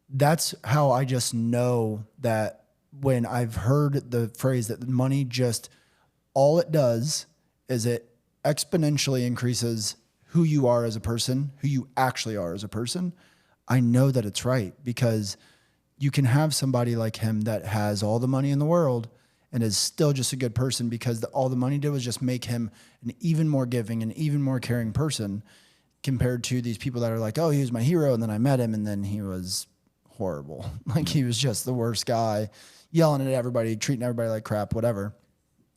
S1: That's how I just know that when I've heard the phrase that money just, all it does is it exponentially increases who you are as a person, who you actually are as a person. I know that it's right, because you can have somebody like him that has all the money in the world and is still just a good person, because all the money did was just make him an even more giving and even more caring person, compared to these people that are like, oh, he was my hero, and then I met him and then he was horrible. Like he was just the worst guy, yelling at everybody, treating everybody like crap, whatever.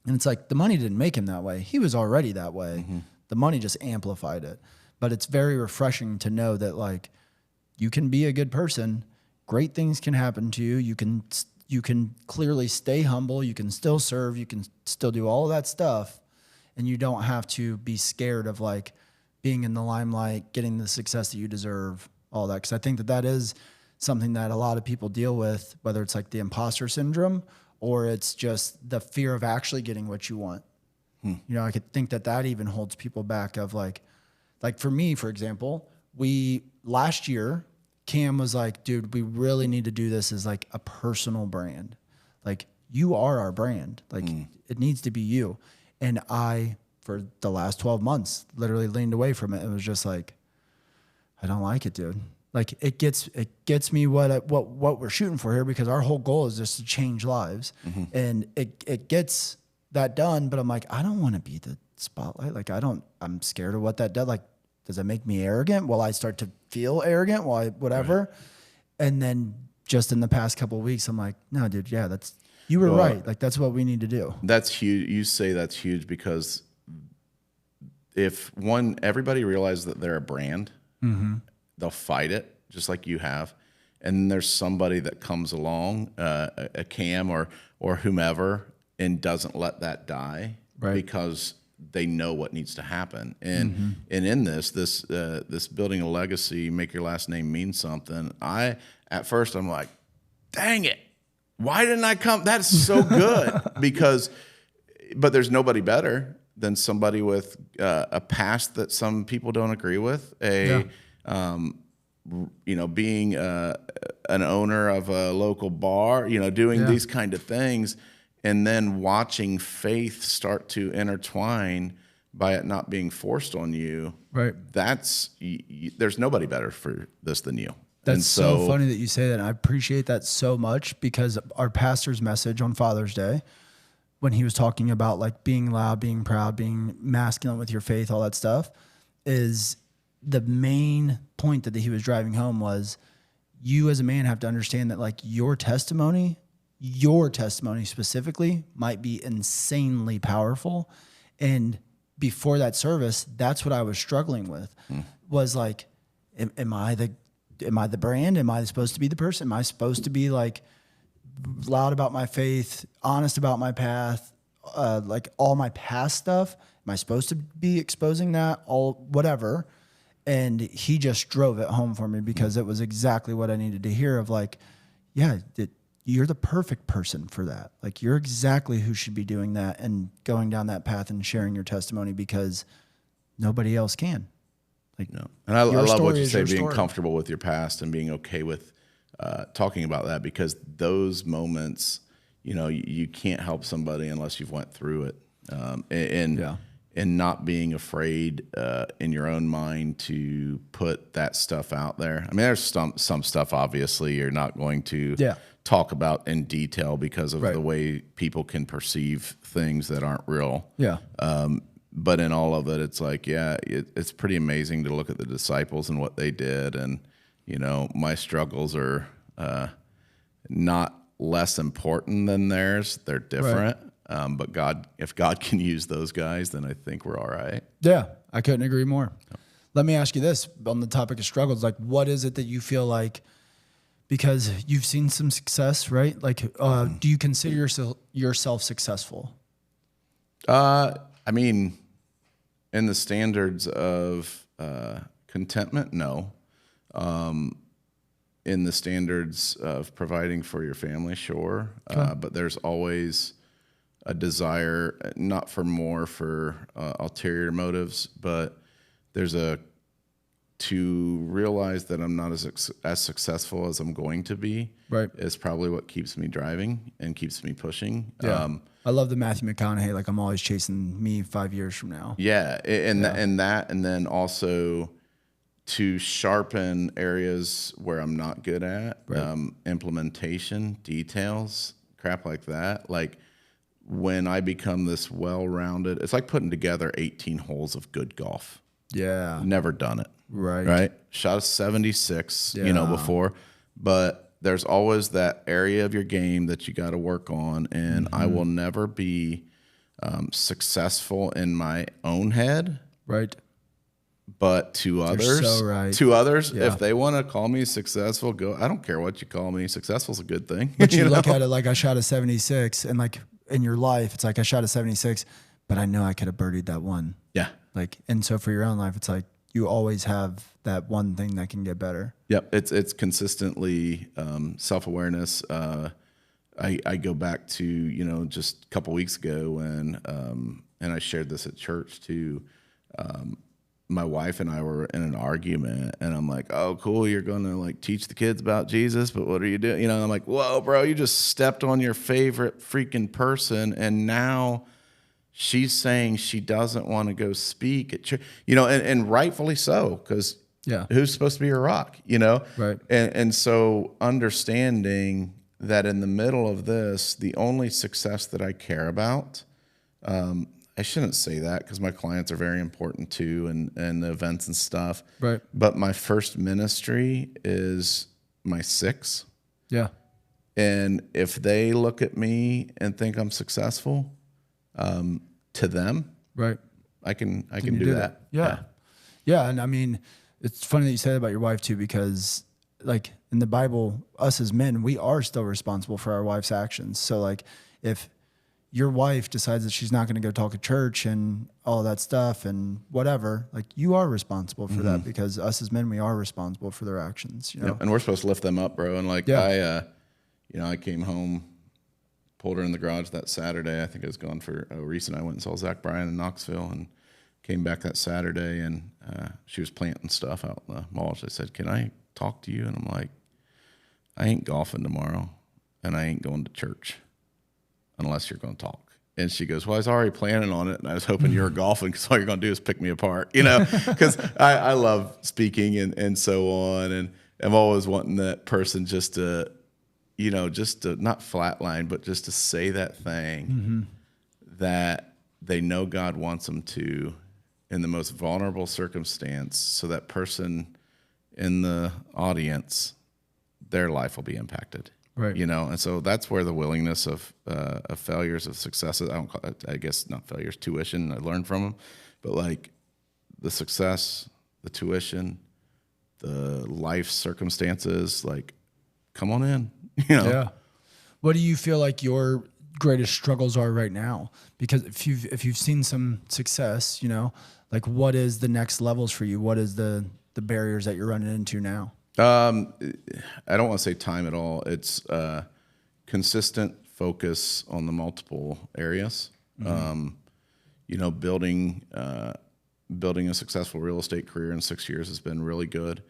S1: And it's like the money didn't make him that way. He was already that way. The money just amplified it. But it's very refreshing to know that like you can be a good person. Great things can happen to you. You can clearly stay humble. You can still serve. You can still do all of that stuff. And you don't have to be scared of like being in the limelight, getting the success that you deserve, all that. Because I think that that is something that a lot of people deal with, whether it's like the imposter syndrome or it's just the fear of actually getting what you want. You know, I could think that that even holds people back of like for me, for example, last year, Cam was like, dude, we really need to do this as like a personal brand. Like you are our brand. Like it needs to be you. And I, for the last 12 months, literally leaned away from it. It was just like, I don't like it, dude. Like it gets me what we're shooting for here, because our whole goal is just to change lives. And it gets that done. But I'm like, I don't want to be the spotlight. Like I'm scared of what that does. Like, does that make me arrogant? Will I start to feel arrogant? Whatever. Right. And then just in the past couple of weeks, I'm like, no, dude, yeah, you were right. Like that's what we need to do.
S2: That's huge. You say that's huge, because if everybody realizes that they're a brand, they'll fight it just like you have. And then there's somebody that comes along, a Cam or whomever, and doesn't let that die, right? Because they know what needs to happen. And and in this building a legacy, make your last name mean something. At first I'm like, dang it, why didn't I come? That's so good. But there's nobody better than somebody with a past that some people don't agree with. Being an owner of a local bar, doing these kind of things, and then watching faith start to intertwine by it not being forced on you.
S1: Right.
S2: There's nobody better for this than you.
S1: That's so funny that you say that. And I appreciate that so much, because our pastor's message on Father's Day, when he was talking about like being loud, being proud, being masculine with your faith, all that stuff, is the main point that he was driving home was you as a man have to understand that like your testimony specifically might be insanely powerful. And before that service, that's what I was struggling with, was like, am I the brand? Am I supposed to be the person? Am I supposed to be like loud about my faith, honest about my path, like all my past stuff? Am I supposed to be exposing that, all whatever? And he just drove it home for me, because it was exactly what I needed to hear of like, yeah, you're the perfect person for that. Like you're exactly who should be doing that and going down that path and sharing your testimony, because nobody else can. Like,
S2: no. And I love what you say, being comfortable with your past and being okay with talking about that, because those moments, you can't help somebody unless you've went through it. And not being afraid in your own mind to put that stuff out there. I mean, there's some stuff obviously you're not going to talk about in detail because of the way people can perceive things that aren't real.
S1: Yeah.
S2: But in all of it, it's like, it's pretty amazing to look at the disciples and what they did. And, my struggles are not less important than theirs. They're different. Right. But if God can use those guys, then I think we're all right.
S1: Yeah, I couldn't agree more. Yeah. Let me ask you this on the topic of struggles. Like, what is it that you feel like, because you've seen some success, right? Like, do you consider yourself successful?
S2: I mean, in the standards of contentment, no. in the standards of providing for your family, sure. But there's always a desire, not for more for ulterior motives, but there's to realize that I'm not as successful as I'm going to be.
S1: Right.
S2: Is probably what keeps me driving and keeps me pushing.
S1: Yeah. I love the Matthew McConaughey, like I'm always chasing me 5 years from now.
S2: Yeah. And then also to sharpen areas where I'm not good at, implementation, details, crap like that. Like when I become this well-rounded, it's like putting together 18 holes of good golf.
S1: Yeah.
S2: Never done it.
S1: Right.
S2: Shot a 76, before, but there's always that area of your game that you got to work on. And I will never be successful in my own head.
S1: Right.
S2: But to others, if they want to call me successful, go. I don't care what you call me. Successful is a good thing.
S1: But you look at it like I shot a 76, and like in your life, it's like I shot a 76, but I know I could have birdied that one.
S2: Yeah.
S1: Like, and so for your own life, it's like you always have that one thing that can get better.
S2: Yep. It's consistently self-awareness. I go back to, just a couple weeks ago when, and I shared this at church too. My wife and I were in an argument, and I'm like, "Oh, cool, you're going to like teach the kids about Jesus, but what are you doing?" I'm like, "Whoa, bro, you just stepped on your favorite freaking person, and now she's saying she doesn't want to go speak at church, and rightfully so, because who's supposed to be her rock,
S1: Right.
S2: And so understanding that in the middle of this, the only success that I care about, I shouldn't say that because my clients are very important too, and the events and stuff.
S1: Right.
S2: But my first ministry is my 6.
S1: Yeah.
S2: And if they look at me and think I'm successful, to them,
S1: right,
S2: I can do that.
S1: Yeah. Yeah. And I mean, it's funny that you say that about your wife too, because like in the Bible, us as men, we are still responsible for our wife's actions. So like if your wife decides that she's not going to go talk at church and all that stuff and whatever, like you are responsible for that, because us as men, we are responsible for their actions,
S2: Yep. And we're supposed to lift them up, bro. And like, I came home, pulled her in the garage that Saturday. I think I was going for a Reese, and I went and saw Zach Bryan in Knoxville, and came back that Saturday, and she was planting stuff out in the mulch. I said, "Can I talk to you?" And I'm like, "I ain't golfing tomorrow, and I ain't going to church unless you're going to talk." And she goes, "Well, I was already planning on it, and I was hoping you were golfing because all you're going to do is pick me apart, because I love speaking and so on, and I'm always wanting that person just to not flatline, but just to say that thing that they know God wants them to in the most vulnerable circumstance, so that person in the audience, their life will be impacted.
S1: Right.
S2: And so that's where the willingness of failures, of successes, I guess not failures, tuition, I learned from them, but like the success, the tuition, the life circumstances, like, come on in.
S1: Yeah. What do you feel like your greatest struggles are right now? Because if you've seen some success, like what is the next levels for you? What is the barriers that you're running into now?
S2: I don't want to say time at all. It's consistent focus on the multiple areas. Building a successful real estate career in 6 years has been really good.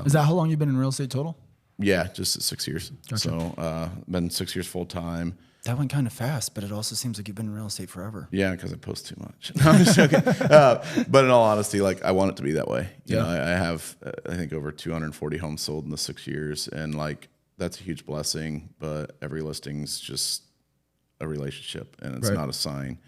S1: Is that how long you've been in real estate total?
S2: Yeah, just 6 years.
S1: Gotcha.
S2: So been 6 years full time.
S1: That went kind of fast, but it also seems like you've been in real estate forever.
S2: Yeah, because I post too much. No, I'm just joking. But in all honesty, like I want it to be that way. I have I think over 240 homes sold in the 6 years, and like that's a huge blessing. But every listing's just a relationship, and it's not a sign.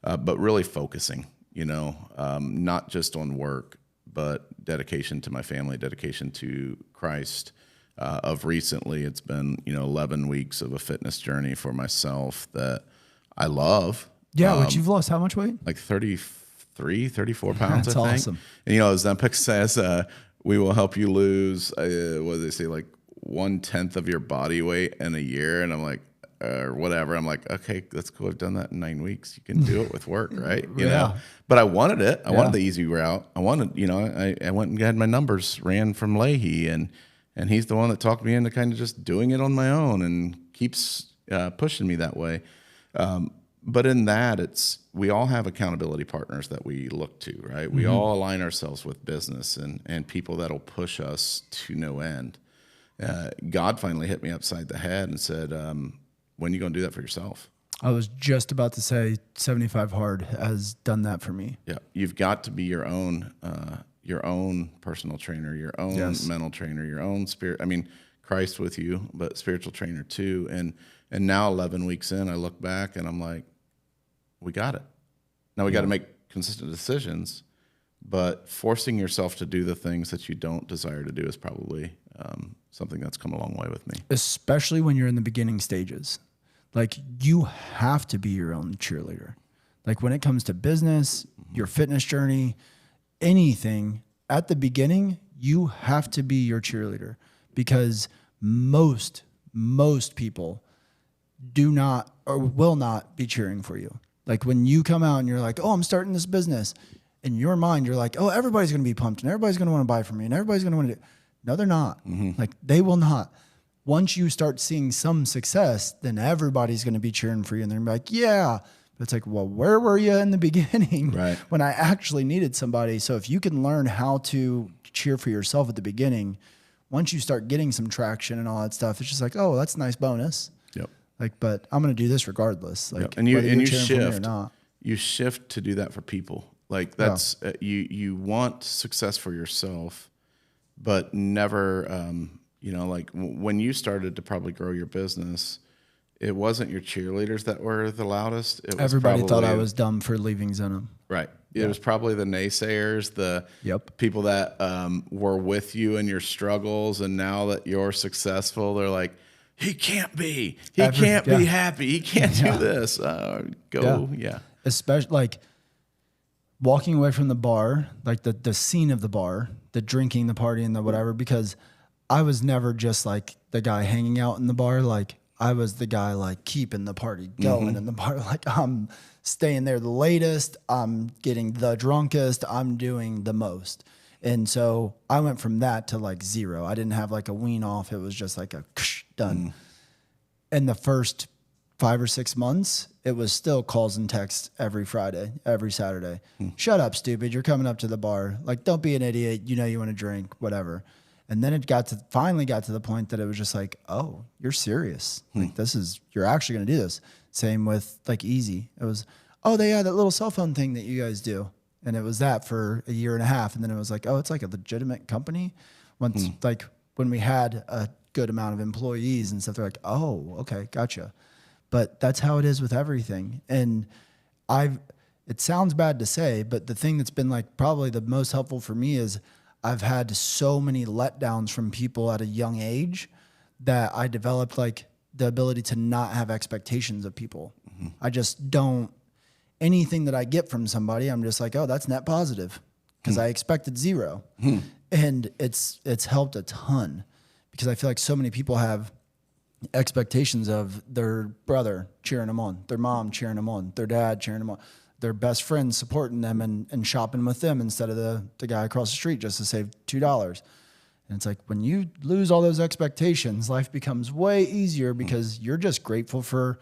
S2: But really focusing, not just on work, but dedication to my family, dedication to Christ. Of recently, it's been 11 weeks of a fitness journey for myself that I love.
S1: Yeah, which you've lost how much weight?
S2: Like 34 pounds.
S1: That's
S2: I think.
S1: Awesome.
S2: And as Zempic says, we will help you lose. What do they say? Like 1/10 of your body weight in a year. And I'm like, or whatever. I'm like, okay, that's cool. I've done that in 9 weeks. You can do it with work, right? You know. But I wanted it. I wanted the easy route. I wanted, I went and had my numbers ran from Leahy, and And he's the one that talked me into kind of just doing it on my own and keeps pushing me that way. But in that, we all have accountability partners that we look to, right? We all align ourselves with business and people that'll push us to no end. God finally hit me upside the head and said, when are you going to do that for yourself?
S1: I was just about to say 75 Hard has done that for me.
S2: Yeah. You've got to be your own personal trainer, your own mental trainer, your own spirit. I mean, Christ with you, but spiritual trainer too. And now 11 weeks in, I look back and I'm like, we got it. Now we got to make consistent decisions, but forcing yourself to do the things that you don't desire to do is probably something that's come a long way with me.
S1: Especially when you're in the beginning stages. Like, you have to be your own cheerleader. Like, when it comes to business, your fitness journey, anything, at the beginning, you have to be your cheerleader, because most people do not or will not be cheering for you. Like, when you come out and you're like, oh, I'm starting this business, in your mind, you're like, oh, everybody's going to be pumped and everybody's going to want to buy from me and everybody's going to want to do. No, they're not. Like, they will not. Once you start seeing some success, then everybody's going to be cheering for you. And they're like, yeah. But it's like, well, where were you in the beginning when I actually needed somebody? So if you can learn how to cheer for yourself at the beginning, once you start getting some traction and all that stuff, it's just like, oh, that's a nice bonus.
S2: Yep.
S1: Like, but I'm going to do this regardless. Like,
S2: and you
S1: shift. Or not.
S2: You shift to do that for people. Like, that's you want success for yourself, but never. Like when you started to probably grow your business, it wasn't your cheerleaders that were the loudest. It was
S1: everybody thought I was dumb for leaving Zenham.
S2: Right. It was probably the naysayers, the people that were with you in your struggles, and now that you're successful, they're like, he can't be. He can't be happy. He can't do this.
S1: Especially like walking away from the bar, like the scene of the bar, the drinking, the partying, the whatever, because I was never just like the guy hanging out in the bar. Like, I was the guy like keeping the party going in the bar. Like, I'm staying there the latest. I'm getting the drunkest. I'm doing the most. And so I went from that to like zero. I didn't have like a wean off. It was just like a done. In the first 5 or 6 months, it was still calls and texts every Friday, every Saturday. Shut up, stupid. You're coming up to the bar. Like, don't be an idiot. You know you want to drink, whatever. And then it finally got to the point that it was just like, oh, you're serious. Like, you're actually going to do this. Same with like Easy. It was, oh, they had that little cell phone thing that you guys do. And it was that for a year and a half. And then it was like, oh, it's like a legitimate company. Once, like, when we had a good amount of employees and stuff, they're like, oh, okay, gotcha. But that's how it is with everything. And it sounds bad to say, but the thing that's been like probably the most helpful for me is I've had so many letdowns from people at a young age that I developed like the ability to not have expectations of people. I just don't, anything that I get from somebody, I'm just like, oh, that's net positive, because I expected zero. And it's helped a ton, because I feel like so many people have expectations of their brother cheering them on, their mom cheering them on, their dad cheering them on, their best friends supporting them and shopping with them instead of the guy across the street just to save $2. And it's like, when you lose all those expectations, life becomes way easier, because you're just grateful for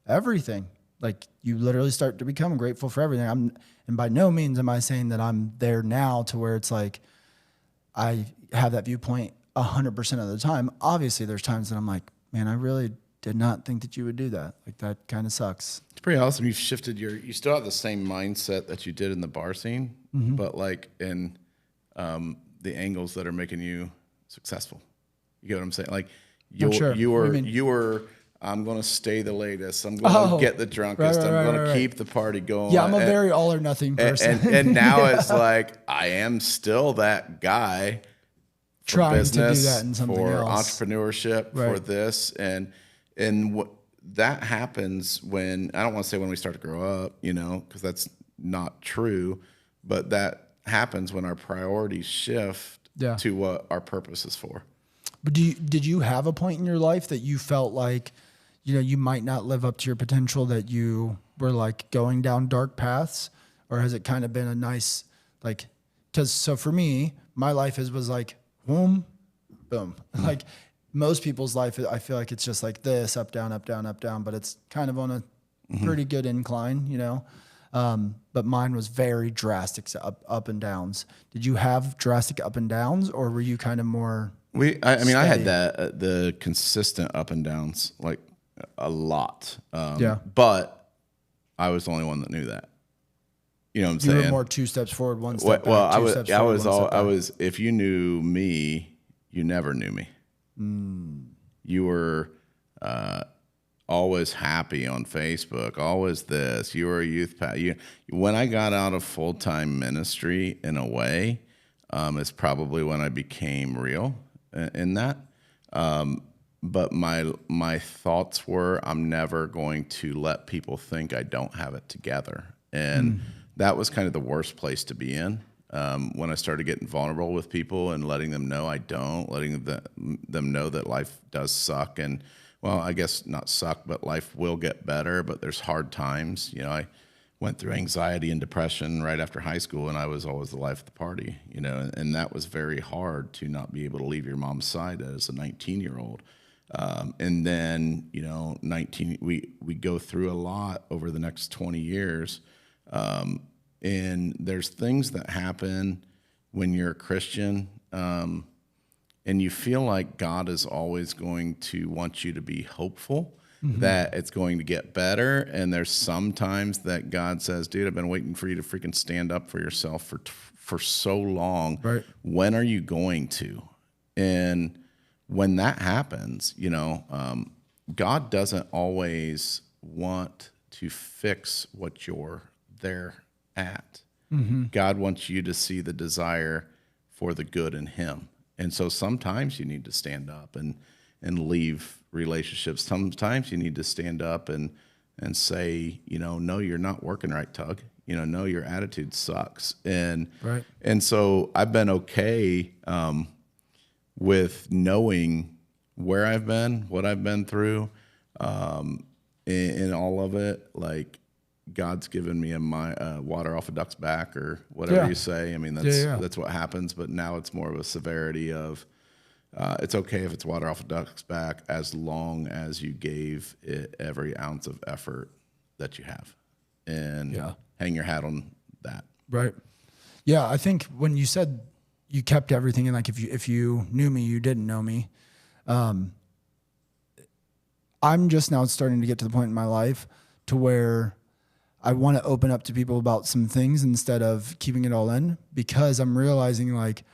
S1: everything. Like, you literally start to become grateful for everything. And by no means am I saying that I'm there now to where it's like I have that viewpoint 100% of the time. Obviously, there's times that I'm like, man, I really did not think that you would do that. Like, that kind of sucks.
S2: It's pretty awesome. You've shifted you still have the same mindset that you did in the bar scene, but like in the angles that are making you successful. You get what I'm saying? Like, you were, I'm going to stay the latest. I'm going to get the drunkest. I'm going to keep the party going.
S1: Yeah, I'm a very all or nothing person.
S2: And now it's like, I am still that guy for
S1: trying
S2: business,
S1: to do that in something
S2: for
S1: else.
S2: entrepreneurship, for this. And what that happens when, I don't want to say when we start to grow up, because that's not true, but that happens when our priorities shift to what our purpose is for.
S1: But did you have a point in your life that you felt like, you might not live up to your potential, that you were like going down dark paths? Or has it kind of been a nice, like, so for me, my life was like, boom, boom. Like most people's life, I feel like it's just like this, up, down, up, down, up, down, but it's kind of on a pretty good incline, you know? But mine was very drastic up and downs. Did you have drastic up and downs, or were you kind of more
S2: I mean, I had
S1: steady?
S2: that, the consistent up and downs, like a lot.
S1: Yeah.
S2: But I was the only one that knew that. You know what I'm
S1: You
S2: saying?
S1: were more 2 steps forward, 1 step back,
S2: Well,
S1: 2 steps forward, 1 step back.
S2: I was, if you knew me, you never knew me. You were, always happy on Facebook, always this. You were a youth when I got out of full-time ministry, in a way, is probably when I became real in that. But my thoughts were, I'm never going to let people think I don't have it together. And that was kind of the worst place to be in. When I started getting vulnerable with people and letting them know I don't, letting them know that life does suck. And, well, I guess not suck, but life will get better, but there's hard times. You know, I went through anxiety and depression right after high school, and I was always the life of the party, you know, and that was very hard to not be able to leave your mom's side as a 19-year-old. And then, you know, we go through a lot over the next 20 years. And there's things that happen when you're a Christian, and you feel like God is always going to want you to be hopeful that it's going to get better. And there's sometimes that God says, dude, I've been waiting for you to freaking stand up for yourself for so long.
S1: Right.
S2: When are you going to? And when that happens, you know, God doesn't always want to fix what you're there at. God wants you to see the desire for the good in him. And so sometimes you need to stand up and leave relationships. Sometimes you need to stand up and say, you know, no, you're not working right, Tug. You know, no, your attitude sucks. And
S1: Right.
S2: and so I've been okay with knowing where I've been, what I've been through, in all of it. Like, God's given me a water off a duck's back, or whatever you say. I mean, that's what happens. But now it's more of a severity of, it's okay if it's water off a duck's back, as long as you gave it every ounce of effort that you have, and hang your hat on that.
S1: Right. Yeah. I think when you said you kept everything, and like, if you knew me, you didn't know me. I'm just now starting to get to the point in my life to where I want to open up to people about some things instead of keeping it all in, because I'm realizing, like,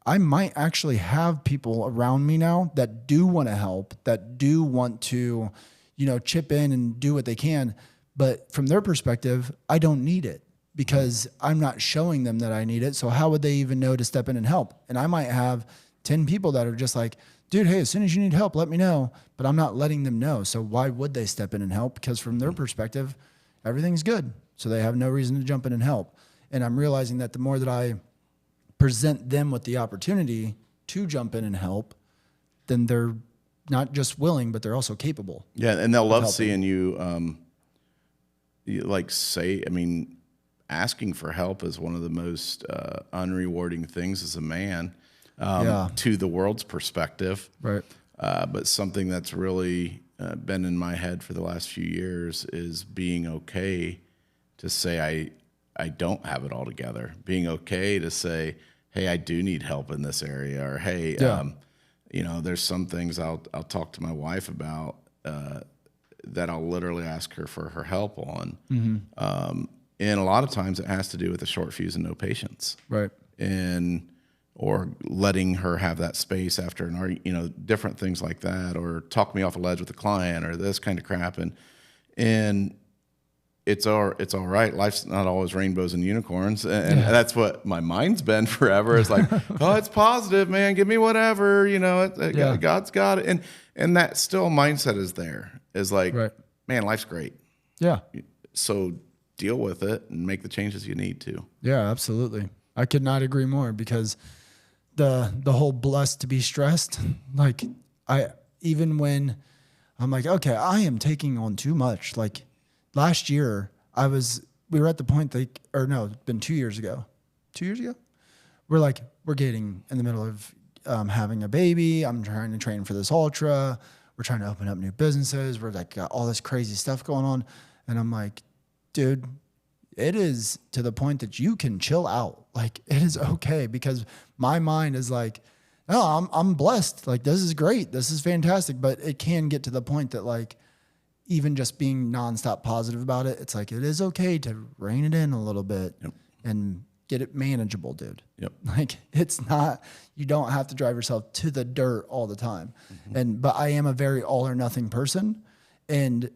S1: I might actually have people around me now that do want to help, that do want to, you know, chip in and do what they can. But from their perspective, I don't need it because I'm not showing them that I need it. So how would they even know to step in and help? And I might have 10 people that are just like, dude, hey, as soon as you need help, let me know. But I'm not letting them know. So why would they step in and help? Because from their perspective, everything's good. So they have no reason to jump in and help. And I'm realizing that the more that I present them with the opportunity to jump in and help, then they're not just willing, but they're also capable.
S2: Yeah, and they'll love seeing you, like, say, I mean, asking for help is one of the most unrewarding things as a man, to the world's perspective.
S1: Right.
S2: But something that's really been in my head for the last few years is being okay to say I don't have it all together. Being okay to say, hey, I do need help in this area, or hey, you know, there's some things I'll talk to my wife about that I'll literally ask her for her help on. And a lot of times it has to do with a short fuse and no patience.
S1: Right.
S2: Or letting her have that space after an argument, you know, different things like that, or talk me off a ledge with a client, or this kind of crap. And it's all right. Life's not always rainbows and unicorns. And that's what my mind's been forever. It's like, oh, it's positive, man. Give me whatever, you know, God's got it. And that still mindset is there. Is like, man, life's great.
S1: Yeah.
S2: So deal with it and make the changes you need to.
S1: Yeah, absolutely. I could not agree more, because the whole blessed to be stressed, like, even when I'm like, okay, I am taking on too much. Like, last year we were at the point that, or no, it's been 2 years ago. 2 years ago? We're getting in the middle of having a baby. I'm trying to train for this ultra. We're trying to open up new businesses. We're like got all this crazy stuff going on. And I'm like, dude, it is to the point that you can chill out. Like it is okay, because my mind is like, no, I'm blessed. Like this is great. This is fantastic. But it can get to the point that like, even just being nonstop positive about it, it's like, it is okay to rein it in a little bit and get it manageable, dude. Like it's not, you don't have to drive yourself to the dirt all the time. But I am a very all or nothing person. And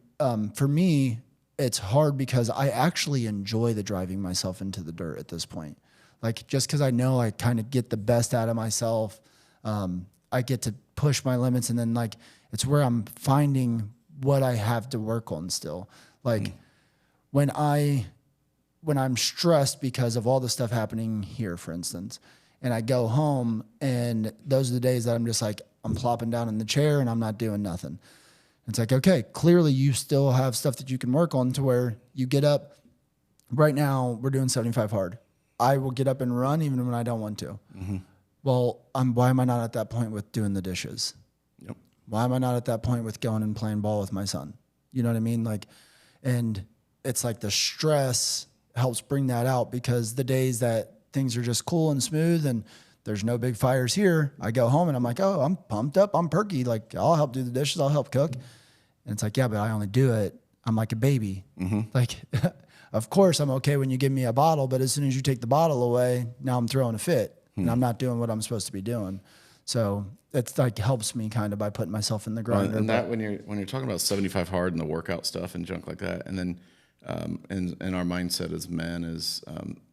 S1: for me, it's hard because I actually enjoy the driving myself into the dirt at this point. Like just because I know I kind of get the best out of myself, I get to push my limits, and then like it's where I'm finding what I have to work on still. Like when I'm stressed because of all the stuff happening here, for instance, and I go home, and those are the days that I'm just like, I'm plopping down in the chair and I'm not doing nothing. It's like, okay, clearly you still have stuff that you can work on to where you get up. Right now we're doing 75 hard. I will get up and run even when I don't want to. Well, why am I not at that point with doing the dishes? Why am I not at that point with going and playing ball with my son? You know what I mean? Like, and it's like the stress helps bring that out, because the days that things are just cool and smooth and there's no big fires here, I go home and I'm like, oh, I'm pumped up. I'm perky. Like I'll help do the dishes. I'll help cook. And it's like, yeah, but I only do it. I'm like a baby. Like, of course I'm okay when you give me a bottle, but as soon as you take the bottle away, now I'm throwing a fit and I'm not doing what I'm supposed to be doing. So it's like helps me kind of by putting myself in the grinder.
S2: And that when you're talking about 75 hard and the workout stuff and junk like that, and then and our mindset as men is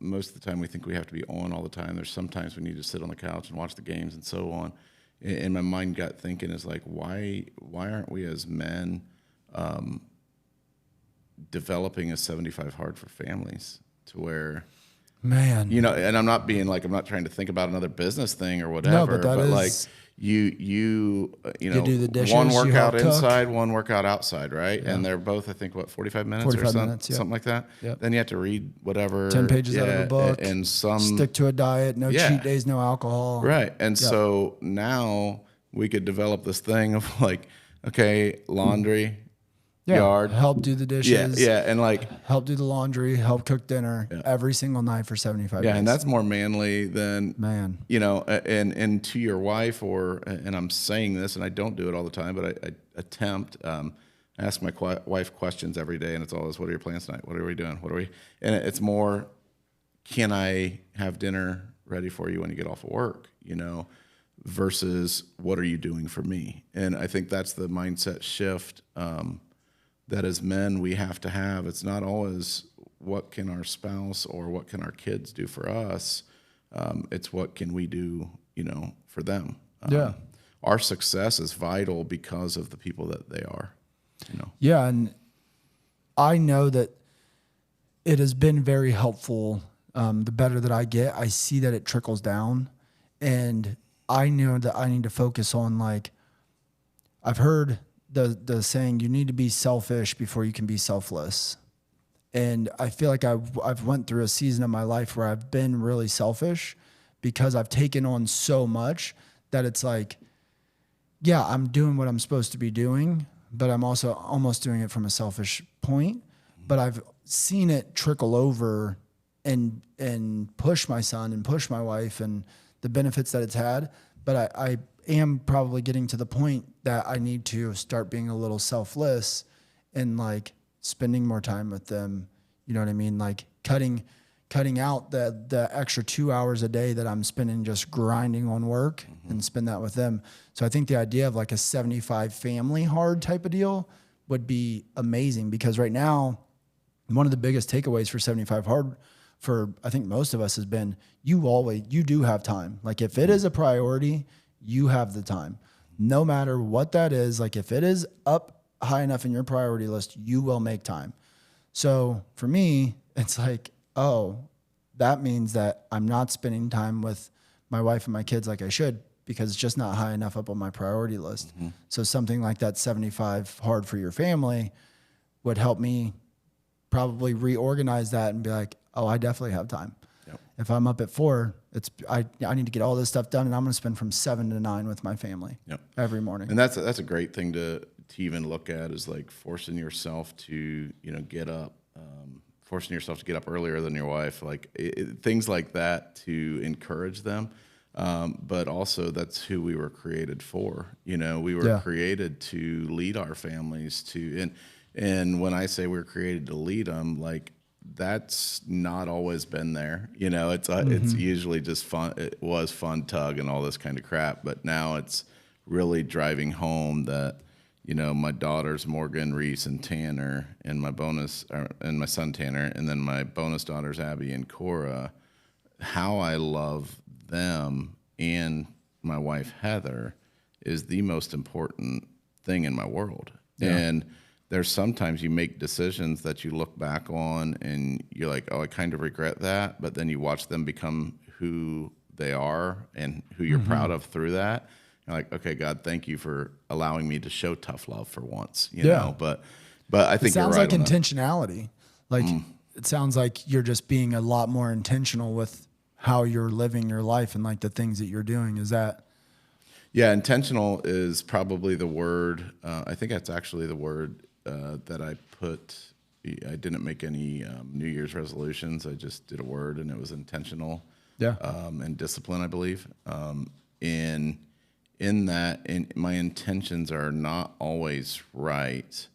S2: most of the time we think we have to be on all the time. There's sometimes we need to sit on the couch and watch the games and so on. And my mind got thinking is like, why aren't we as men developing a 75 hard for families to where,
S1: man,
S2: you know, and I'm not trying to think about another business thing or whatever, but like you
S1: do the dishes,
S2: one workout inside, one workout outside, right? Yeah. And they're both, I think, 45 minutes
S1: 45
S2: or something,
S1: minutes,
S2: something like that.
S1: Yep.
S2: Then you have to read whatever
S1: 10 pages out of a book,
S2: and some
S1: stick to a diet, no cheat days, no alcohol,
S2: right? And so now we could develop this thing of like, okay, laundry. Yard,
S1: help do the dishes,
S2: and like
S1: help do the laundry, help cook dinner every single night for 75 days.
S2: And that's more manly than,
S1: man,
S2: you know, and to your wife, and I'm saying this and I don't do it all the time, but I attempt, ask my wife questions every day, and it's always, what are your plans tonight? What are we doing? And it's more, can I have dinner ready for you when you get off of work, you know, versus what are you doing for me? And I think that's the mindset shift, that as men we have to have. It's not always what can our spouse or what can our kids do for us. It's what can we do, you know, for them. Our success is vital because of the people that they are, you know. Yeah,
S1: and I know that it has been very helpful. The better that I get, I see that it trickles down, and I know that I need to focus on, like, I've heard the saying, you need to be selfish before you can be selfless. And I feel like I've went through a season of my life where I've been really selfish because I've taken on so much that it's like, yeah, I'm doing what I'm supposed to be doing, but I'm also almost doing it from a selfish point. But I've seen it trickle over and push my son and push my wife and the benefits that it's had. But I am probably getting to the point that I need to start being a little selfless and like spending more time with them. You know what I mean? Like cutting out the extra 2 hours a day that I'm spending just grinding on work and spend that with them. So I think the idea of like a 75 family hard type of deal would be amazing, because right now, one of the biggest takeaways for 75 hard for I think most of us has been, you do have time. Like if it is a priority, you have the time, no matter what that is. Like if it is up high enough in your priority list, you will make time. So for me, it's like, oh, that means that I'm not spending time with my wife and my kids like I should, because it's just not high enough up on my priority list. So something like that 75 hard for your family would help me probably reorganize that and be like, oh, I definitely have time. If I'm up at 4 I need to get all this stuff done, and I'm going to spend from 7 to 9 with my family every morning.
S2: And that's a great thing to even look at, is like forcing yourself to, get up, forcing yourself to get up earlier than your wife, like things like that to encourage them. But also that's who we were created for. We were created to lead our families and when I say we're created to lead them, like that's not always been there. It's usually just fun. It was fun, Tug, and all this kind of crap. But now it's really driving home that, my daughters, Morgan, Reese, and Tanner, and my son Tanner, and then my bonus daughters, Abby and Cora, how I love them and my wife, Heather, is the most important thing in my world. Yeah. And there's sometimes you make decisions that you look back on and you're like, oh, I kind of regret that. But then you watch them become who they are and who you're proud of through that. You're like, okay, God, thank you for allowing me to show tough love for once, you know. But I think
S1: it sounds
S2: you're right
S1: like intentionality. Like it sounds like you're just being a lot more intentional with how you're living your life and like the things that you're doing. Is that?
S2: Yeah, intentional is probably the word. I think that's actually the word that I put. I didn't make any New Year's resolutions. I just did a word, and it was intentional.
S1: Yeah.
S2: And discipline, I believe. In that, my intentions are not always right.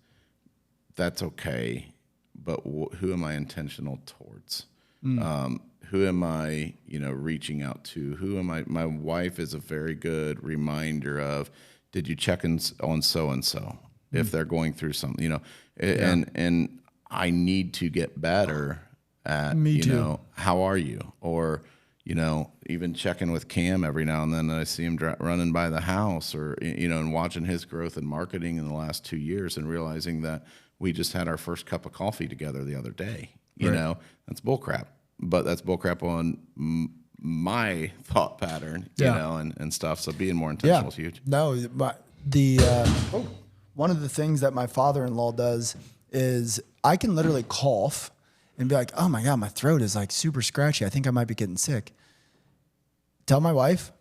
S2: That's okay. But who am I intentional towards? Who am I, reaching out to? Who am I? My wife is a very good reminder of, did you check on so-and-so if they're going through something, and I need to get better at, how are you? Or, even checking with Cam every now and then that I see him running by the house, or, and watching his growth in marketing in the last 2 years and realizing that we just had our first cup of coffee together the other day. That's bullcrap. But that's bullcrap on my thought pattern, and stuff. So being more intentional is huge.
S1: No, but one of the things that my father-in-law does is I can literally cough and be like, oh my God, my throat is like super scratchy. I think I might be getting sick. Tell my wife.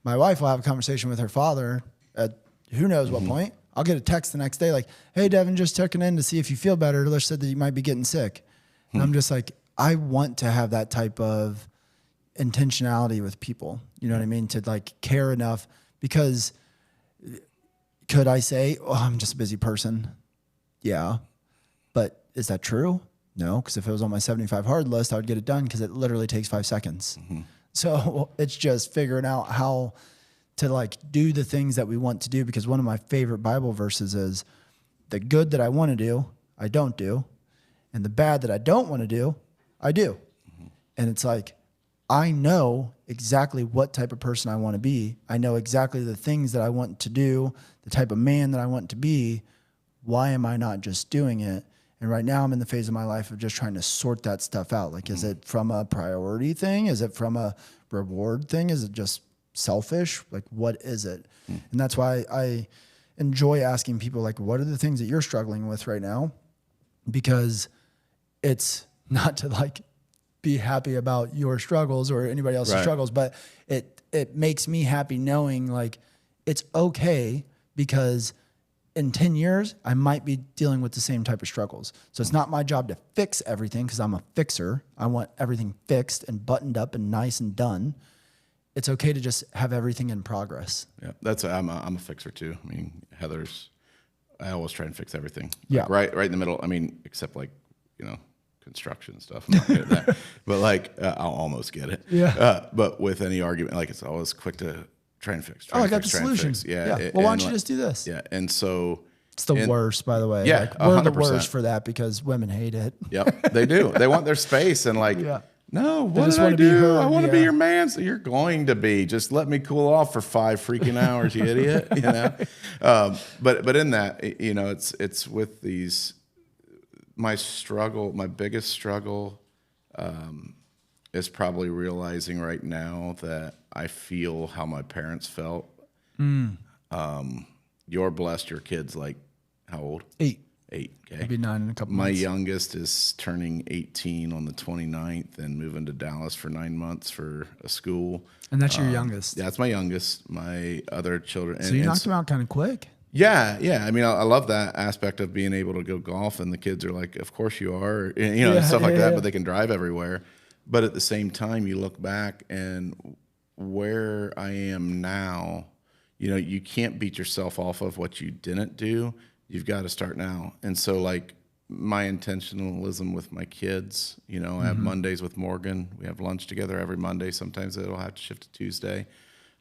S1: My wife will have a conversation with her father at who knows what point. I'll get a text the next day like, hey, Devin, just checking in to see if you feel better. Lish said that you might be getting sick. And I'm just like, I want to have that type of intentionality with people. You know what I mean? To like care enough, because could I say, oh, I'm just a busy person? Yeah. But is that true? No. Because if it was on my 75 hard list, I would get it done because it literally takes 5 seconds. So it's just figuring out how to like do the things that we want to do. Because one of my favorite Bible verses is, the good that I want to do, I don't do. And the bad that I don't want to do, I do. And it's like, I know exactly what type of person I want to be. I know exactly the things that I want to do, the type of man that I want to be. Why am I not just doing it? And right now I'm in the phase of my life of just trying to sort that stuff out. Like, is it from a priority thing? Is it from a reward thing? Is it just selfish? Like, what is it? And that's why I enjoy asking people, like, what are the things that you're struggling with right now? Because it's not to like be happy about your struggles or anybody else's struggles, but it makes me happy knowing like it's okay, because in 10 years, I might be dealing with the same type of struggles. So it's not my job to fix everything, because I'm a fixer. I want everything fixed and buttoned up and nice and done. It's okay to just have everything in progress.
S2: Yeah, I'm a fixer too. I mean, I always try and fix everything.
S1: Yeah.
S2: Like right in the middle. I mean, except like, construction stuff. I'm not good at that. But like, I'll almost get it.
S1: Yeah.
S2: But with any argument, like it's always quick to try and fix.
S1: I got the solution.
S2: Yeah.
S1: Well, why don't you just do this?
S2: Yeah. And so
S1: it's the worst, by the way.
S2: Yeah.
S1: Like, we're
S2: 100%.
S1: the worst for that because women hate it.
S2: Yep. They do. They want their space and like, no, what
S1: just
S2: did I
S1: want to
S2: do?
S1: be heard.
S2: I want to be your man. So you're going to be. Just let me cool off for 5 freaking hours, you idiot. But in that, it's with these. My biggest struggle, is probably realizing right now that I feel how my parents felt. You're blessed. Your kid's like, how old?
S1: 8.
S2: 8. Okay.
S1: It'll be 9 in a couple
S2: My
S1: months.
S2: youngest is turning 18 on the 29th and moving to Dallas for 9 months for a school.
S1: And that's your youngest.
S2: Yeah, that's my youngest. My other children.
S1: So you knocked him out kind of quick.
S2: Yeah. I mean, I love that aspect of being able to go golf, and the kids are like, "Of course you are," stuff like that. But they can drive everywhere. But at the same time, you look back and where I am now, you can't beat yourself off of what you didn't do. You've got to start now. And so, like, my intentionalism with my kids, I have Mondays with Morgan. We have lunch together every Monday. Sometimes it'll have to shift to Tuesday.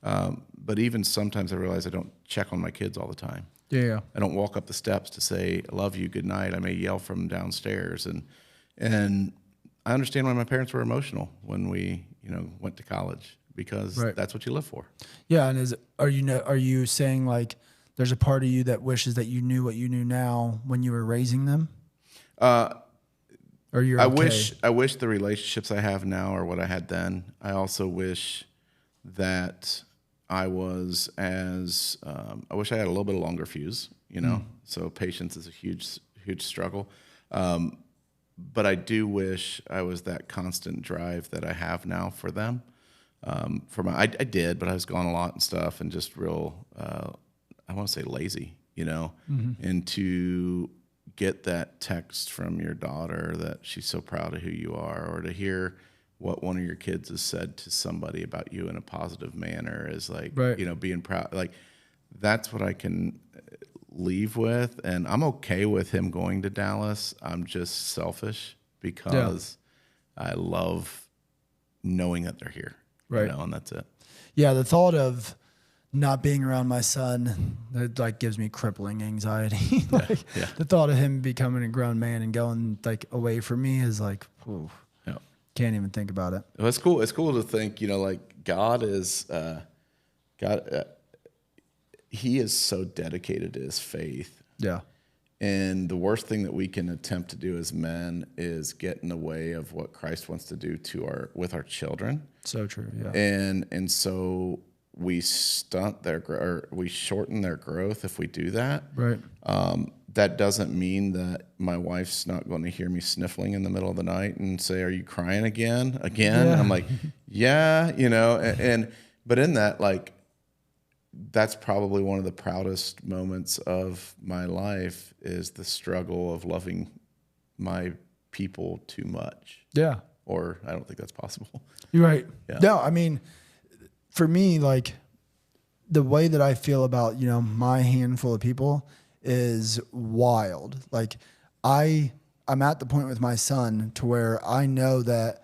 S2: But even sometimes I realize I don't check on my kids all the time.
S1: Yeah.
S2: I don't walk up the steps to say, "I love you, good night." I may yell from downstairs. And I understand why my parents were emotional when we, went to college, because that's what you live for.
S1: Yeah. And are you saying, like, there's a part of you that wishes that you knew what you knew now when you were raising them? Or you're okay?
S2: I wish the relationships I have now are what I had then. I also wish that I was I wish I had a little bit of longer fuse, So patience is a huge struggle. But I do wish I was that constant drive that I have now for them. I did, but I was gone a lot and stuff, and just real, I want to say lazy, and to get that text from your daughter that she's so proud of who you are, or to hear what one of your kids has said to somebody about you in a positive manner is like, being proud. Like, that's what I can leave with. And I'm okay with him going to Dallas. I'm just selfish because I love knowing that they're here, and that's it.
S1: Yeah. The thought of not being around my son, that like gives me crippling anxiety. The thought of him becoming a grown man and going like away from me is like, whew. Can't even think about it.
S2: Well, it's cool. It's cool to think, like God is, he is so dedicated to his faith.
S1: Yeah.
S2: And the worst thing that we can attempt to do as men is get in the way of what Christ wants to do with our children.
S1: So true. Yeah.
S2: And so we stunt we shorten their growth if we do that.
S1: Right.
S2: That doesn't mean that my wife's not going to hear me sniffling in the middle of the night and say, "Are you crying again?" Yeah. I'm like, yeah, but in that, like, that's probably one of the proudest moments of my life is the struggle of loving my people too much.
S1: Yeah.
S2: Or I don't think that's possible.
S1: You're right.
S2: Yeah.
S1: No, I mean, for me, like, the way that I feel about, my handful of people is wild. Like, I'm at the point with my son to where I know that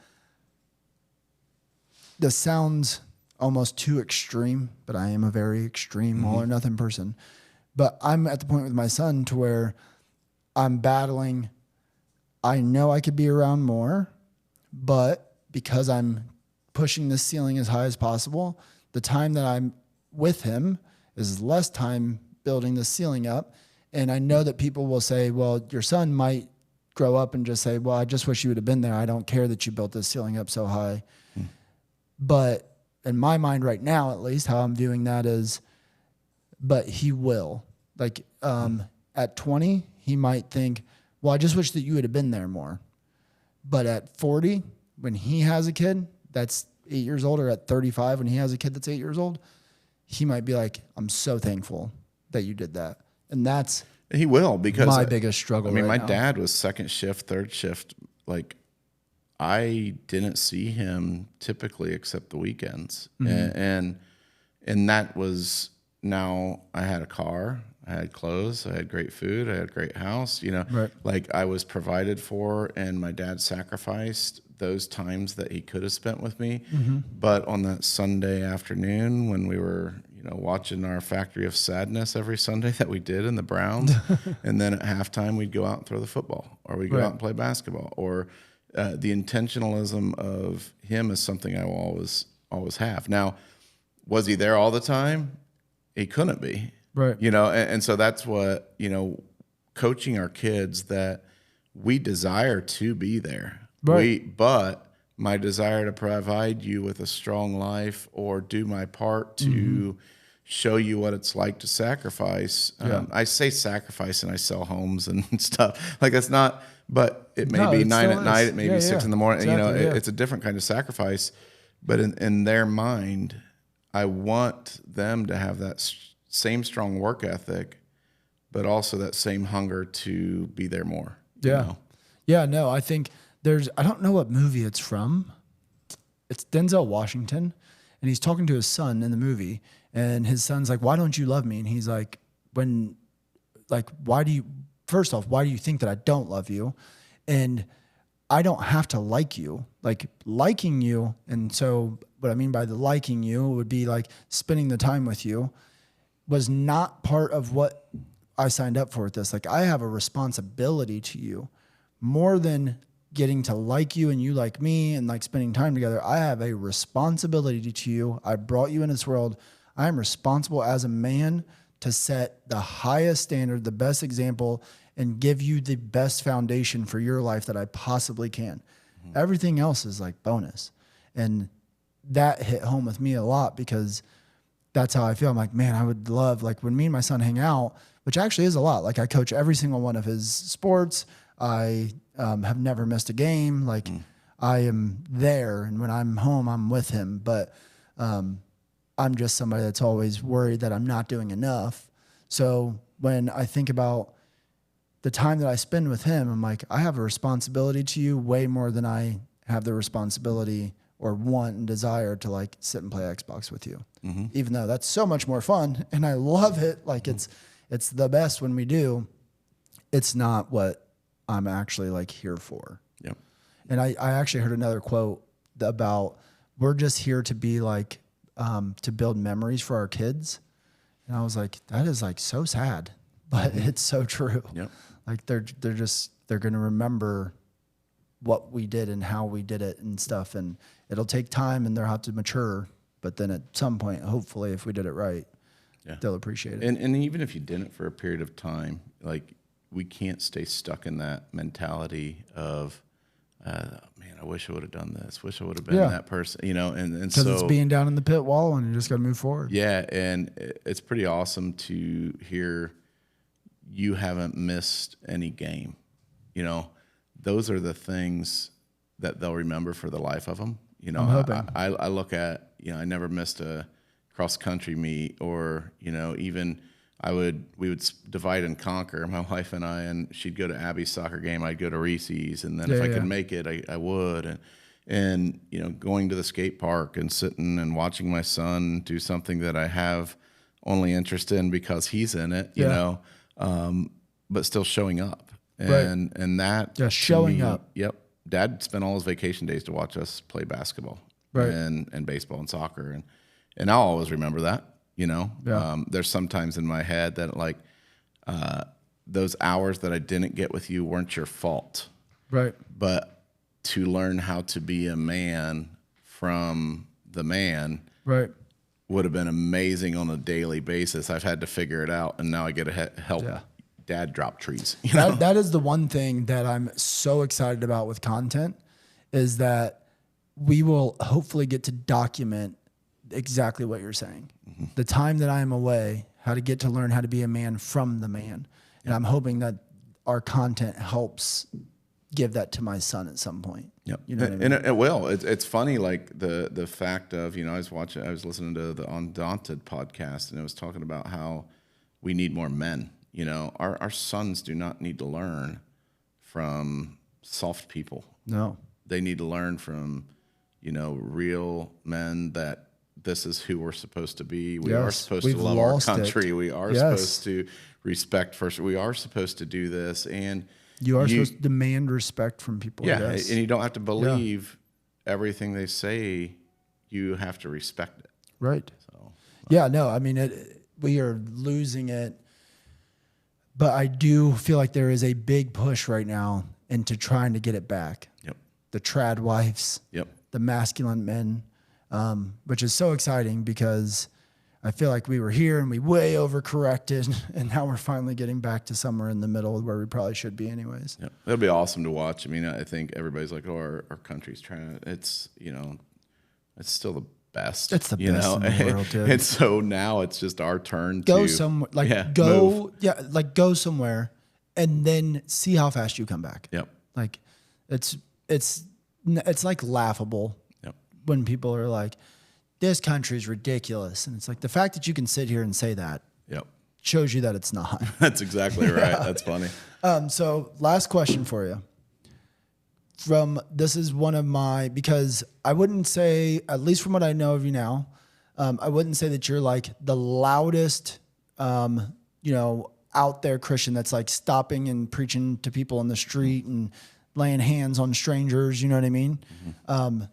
S1: this sounds almost too extreme, but I am a very extreme all or nothing person. But I'm at the point with my son to where I'm battling. I know I could be around more, but because I'm pushing the ceiling as high as possible, the time that I'm with him is less time building the ceiling up. And I know that people will say, well, your son might grow up and just say, well, I just wish you would have been there. I don't care that you built this ceiling up so high. But in my mind right now, at least, how I'm viewing that is, but he will. Like, at 20, he might think, well, I just wish that you would have been there more. But at 40, when he has a kid that's 8 years old, or at 35, when he has a kid that's 8 years old, he might be like, I'm so thankful that you did that. And that's
S2: he will, because
S1: my biggest struggle.
S2: I mean,
S1: right
S2: my dad was second shift, third shift. Like, I didn't see him typically except the weekends. And that was, now I had a car, I had clothes, I had great food, I had a great house, like I was provided for, and my dad sacrificed those times that he could have spent with me. But on that Sunday afternoon when we were, watching our Factory of Sadness every Sunday that we did in the Browns, and then at halftime we'd go out and throw the football, or we'd go out and play basketball, or the intentionalism of him is something I will always have. Now, was he there all the time? He couldn't be.
S1: Right.
S2: And so that's what, coaching our kids, that we desire to be there.
S1: Right.
S2: But my desire to provide you with a strong life, or do my part to show you what it's like to sacrifice. I say sacrifice and I sell homes and stuff. Like it's not, but it may be 9 at night, it may be 6 in the morning. Exactly, it's a different kind of sacrifice. But in their mind, I want them to have that same strong work ethic, but also that same hunger to be there more.
S1: Yeah.
S2: You know?
S1: Yeah, no, I think I don't know what movie it's from. It's Denzel Washington, and he's talking to his son in the movie, and his son's like, "Why don't you love me?" And he's like, first off, why do you think that I don't love you? And I don't have to like you, like liking you. And so what I mean by the liking you would be like spending the time with you was not part of what I signed up for with this. Like I have a responsibility to you more than getting to like you and you like me and like spending time together. I have a responsibility to you. I brought you into this world. I am responsible as a man to set the highest standard, the best example, and give you the best foundation for your life that I possibly can. Mm-hmm. Everything else is like bonus. And that hit home with me a lot because that's how I feel. I'm like, man, I would love, like when me and my son hang out, which actually is a lot. Like I coach every single one of his sports. I have never missed a game. Like I am there. And when I'm home, I'm with him. But I'm just somebody that's always worried that I'm not doing enough. So when I think about the time that I spend with him, I'm like, I have a responsibility to you way more than I have the responsibility or want and desire to like sit and play Xbox with you. Mm-hmm. Even though that's so much more fun and I love it. Like it's the best when we do. It's not what I'm actually like here for.
S2: Yep.
S1: And I actually heard another quote about we're just here to be like, to build memories for our kids. And I was like, that is like so sad, but it's so true.
S2: Yep.
S1: Like they're going to remember what we did and how we did it and stuff. And it'll take time and they'll have to mature. But then at some point, hopefully, if we did it right, they'll appreciate it.
S2: And even if you didn't for a period of time, like we can't stay stuck in that mentality of, man, I wish I would have done this. Wish I would have been that person, you know. And so
S1: it's being down in the pit wall, and you just got to move forward.
S2: Yeah, and it's pretty awesome to hear you haven't missed any game. You know, those are the things that they'll remember for the life of them. You know, I look at, you know, I never missed a cross country meet, or you know, even we would divide and conquer, my wife and I, and she'd go to Abby's soccer game, I'd go to Reese's, and then if I could make it, I would. And you know, going to the skate park and sitting and watching my son do something that I have only interest in because he's in it, you know, but still showing up. And that
S1: showing up.
S2: Yep. Dad spent all his vacation days to watch us play basketball and baseball and soccer. And I'll always remember that. You know, there's sometimes in my head that like those hours that I didn't get with you weren't your fault.
S1: Right.
S2: But to learn how to be a man from the man would have been amazing on a daily basis. I've had to figure it out, and now I get to help Dad drop trees. You know?
S1: That is the one thing that I'm so excited about with content is that we will hopefully get to document exactly what you're saying. Mm-hmm. The time that I am away, how to get to learn how to be a man from the man. And I'm hoping that our content helps give that to my son at some point.
S2: Yep.
S1: You know what I mean?
S2: And it will. It's funny, like the fact of, you know, I was listening to the Undaunted podcast, and it was talking about how we need more men. You know, our sons do not need to learn from soft people.
S1: No.
S2: They need to learn from, you know, real men that this is who we're supposed to be. We are supposed to love our country. We are supposed to respect first. We are supposed to do this. And
S1: you are supposed to demand respect from people.
S2: Yeah. And you don't have to believe everything they say. You have to respect it.
S1: Right. So, no, I mean, we are losing it. But I do feel like there is a big push right now into trying to get it back.
S2: Yep.
S1: The trad wives.
S2: Yep.
S1: The masculine men, which is so exciting because I feel like we were here and we way overcorrected, and now we're finally getting back to somewhere in the middle where we probably should be anyways.
S2: Yep. It'll be awesome to watch. I mean, I think everybody's like, oh, our country's trying to, it's, you know, it's still the best.
S1: It's the best in the world, dude.
S2: And so now it's just our turn
S1: go
S2: to
S1: somewhere,
S2: move.
S1: go somewhere, and then see how fast you come back.
S2: Yep.
S1: Like, it's like laughable.
S2: Yep.
S1: When people are like, "This country's ridiculous," and it's like the fact that you can sit here and say that.
S2: Yep.
S1: Shows you that it's not.
S2: That's exactly right. That's funny.
S1: So last question for you. This is one of my, because I wouldn't say, at least from what I know of you now, I wouldn't say that you're like the loudest, out there Christian that's like stopping and preaching to people in the street and laying hands on strangers. You know what I mean? Mm-hmm.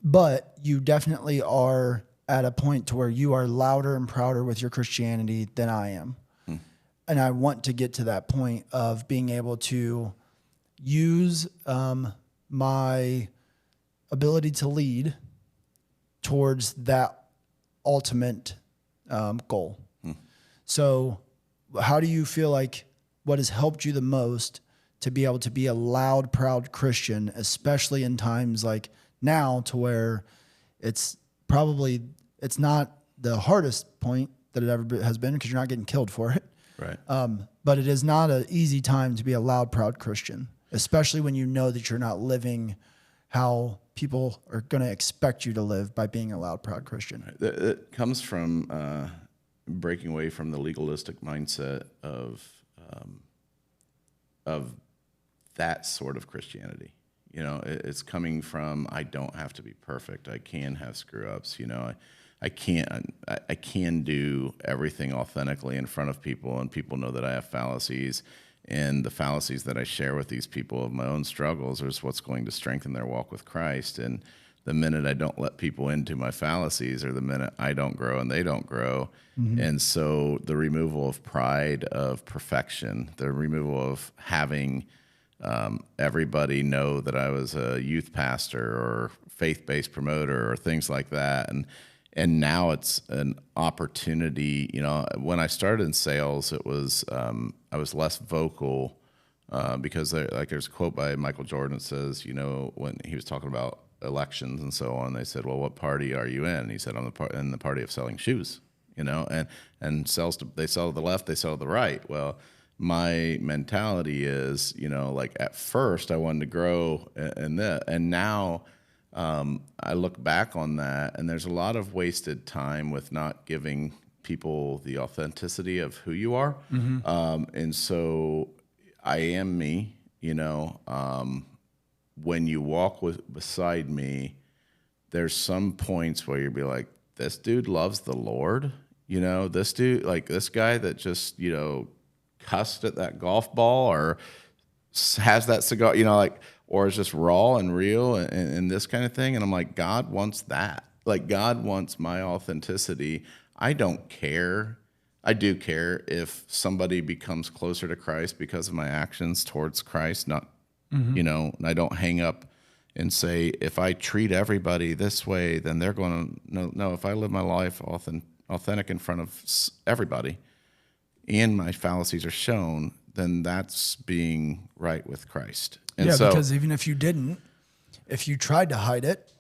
S1: But you definitely are at a point to where you are louder and prouder with your Christianity than I am. And I want to get to that point of being able to use my ability to lead towards that ultimate goal. So how do you feel like what has helped you the most to be able to be a loud, proud Christian, especially in times like now, to where it's not the hardest point that it ever has been, because you're not getting killed for it.
S2: Right.
S1: But it is not an easy time to be a loud, proud Christian, especially when you know that you're not living how people are going to expect you to live by being a loud, proud Christian.
S2: It comes from breaking away from the legalistic mindset of that sort of Christianity. It's coming from, I don't have to be perfect. I can have screw ups. I can do everything authentically in front of people, and people know that I have fallacies, and the fallacies that I share with these people of my own struggles is what's going to strengthen their walk with Christ. And the minute I don't let people into my fallacies, or the minute I don't grow and they don't grow. Mm-hmm. And so the removal of pride, of perfection, the removal of having everybody know that I was a youth pastor or faith-based promoter or things like that. And now it's an opportunity. When I started in sales, it was I was less vocal because there's a quote by Michael Jordan that says, when he was talking about elections and so on, they said, "Well, what party are you in?" And he said, "I'm in the party of selling shoes." And they sell to the left, they sell to the right. Well, my mentality is, at first I wanted to grow in that, and now. I look back on that, and there's a lot of wasted time with not giving people the authenticity of who you are. Mm-hmm. And so I am me, when you walk beside me, there's some points where you'll be like, this dude loves the Lord. This dude, like this guy that just, cussed at that golf ball or has that cigar, or is just raw and real and this kind of thing. And I'm like, God wants that. Like, God wants my authenticity. I don't care. I do care if somebody becomes closer to Christ because of my actions towards Christ, not, mm-hmm. I don't hang up and say, if I treat everybody this way, then they're going to, no, if I live my life authentic in front of everybody and my fallacies are shown, then that's being right with Christ. And
S1: because even if you tried to hide it,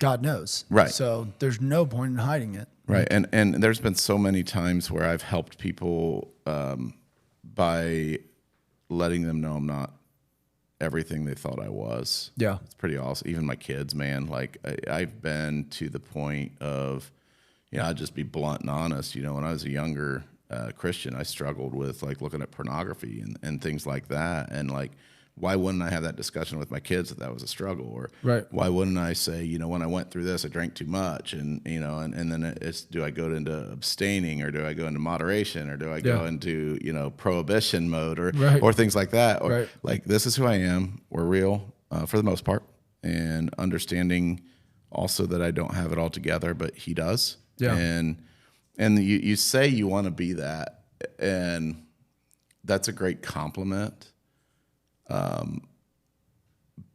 S1: God knows.
S2: Right.
S1: So there's no point in hiding it.
S2: Right. And there's been so many times where I've helped people by letting them know I'm not everything they thought I was.
S1: Yeah.
S2: It's pretty awesome. Even my kids, man, like I've been to the point of, I'd just be blunt and honest. When I was a younger Christian, I struggled with like looking at pornography and things like that. And like, why wouldn't I have that discussion with my kids that was a struggle? Or
S1: right.
S2: Why wouldn't I say, when I went through this, I drank too much, and and then it's, do I go into abstaining, or do I go into moderation, or do I go into prohibition mode, or things like that, or like, this is who I am. We're real for the most part, and understanding also that I don't have it all together, but He does.
S1: Yeah.
S2: And you say you want to be that, and that's a great compliment.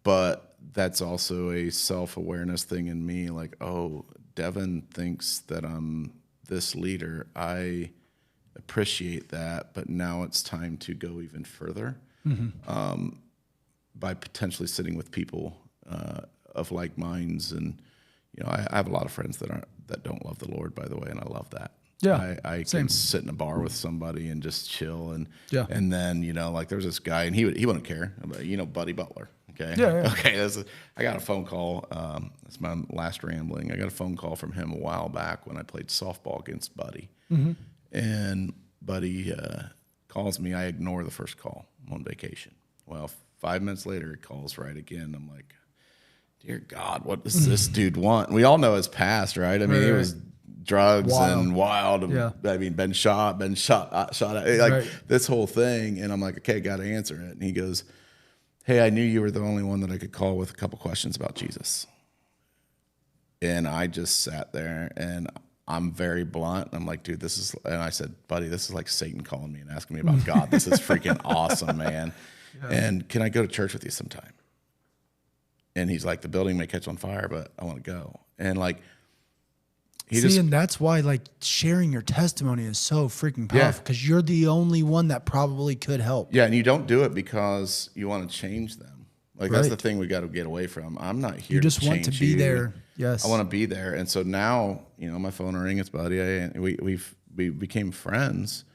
S2: But that's also a self-awareness thing in me. Like, oh, Devin thinks that I'm this leader. I appreciate that, but now it's time to go even further, by potentially sitting with people of like minds and you know, I have a lot of friends that don't love the Lord, by the way, and I love that.
S1: Yeah,
S2: I
S1: same.
S2: can sit in a bar with somebody and just chill, and
S1: Yeah.
S2: and then, you know, like there's this guy, and he wouldn't care. You know, Buddy Butler. Okay.
S1: Yeah.
S2: Okay. I got a phone call. That's my last rambling. I got a phone call from him a while back when I played softball against Buddy, and Buddy calls me. I ignore the first call. I'm on vacation. Well, 5 minutes later, he calls right again. I'm like, dear God, what does this dude want? We all know his past, right? I mean, he was drugs and wild. And, I mean, been shot at, like this whole thing. And I'm like, okay, got to answer it. And he goes, hey, I knew you were the only one that I could call with a couple questions about Jesus. And I just sat there, and I'm very blunt. I'm like, dude, and I said, buddy, this is like Satan calling me and asking me about God. This is freaking awesome, man. Yeah. And can I go to church with you sometime? And he's like, the building may catch on fire, but I want to go. And like,
S1: and that's why like sharing your testimony is so freaking powerful, because you're the only one that probably could help.
S2: Yeah, and you don't do it because you want to change them. Like that's the thing we got to get away from. I'm not here. You just want to be
S1: there. Yes,
S2: I want to be there. And so now, you know, my phone will ring. It's Buddy. We became friends.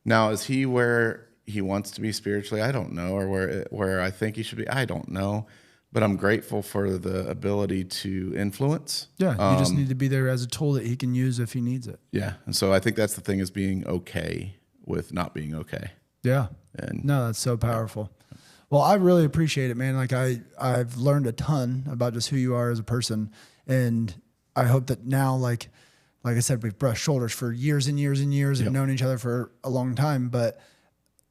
S2: Now, is he where he wants to be spiritually? I don't know. Or where I think he should be? I don't know. But I'm grateful for the ability to influence.
S1: Yeah, you just need to be there as a tool that he can use if he needs it.
S2: Yeah, and so I think that's the thing, is being okay with not being okay.
S1: Yeah, and no, that's so powerful. Well, I really appreciate it, man. Like I've learned a ton about just who you are as a person, and I hope that now, like I said, we've brushed shoulders for years and years and years and known each other for a long time. But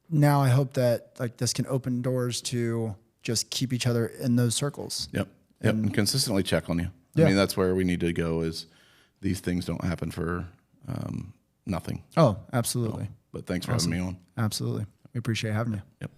S1: now I hope that like this can open doors to just keep each other in those circles.
S2: Yep. And consistently check on you. I mean, that's where we need to go, is these things don't happen for nothing.
S1: Oh, absolutely.
S2: But thanks for having me on.
S1: Absolutely. We appreciate having you.
S2: Yep.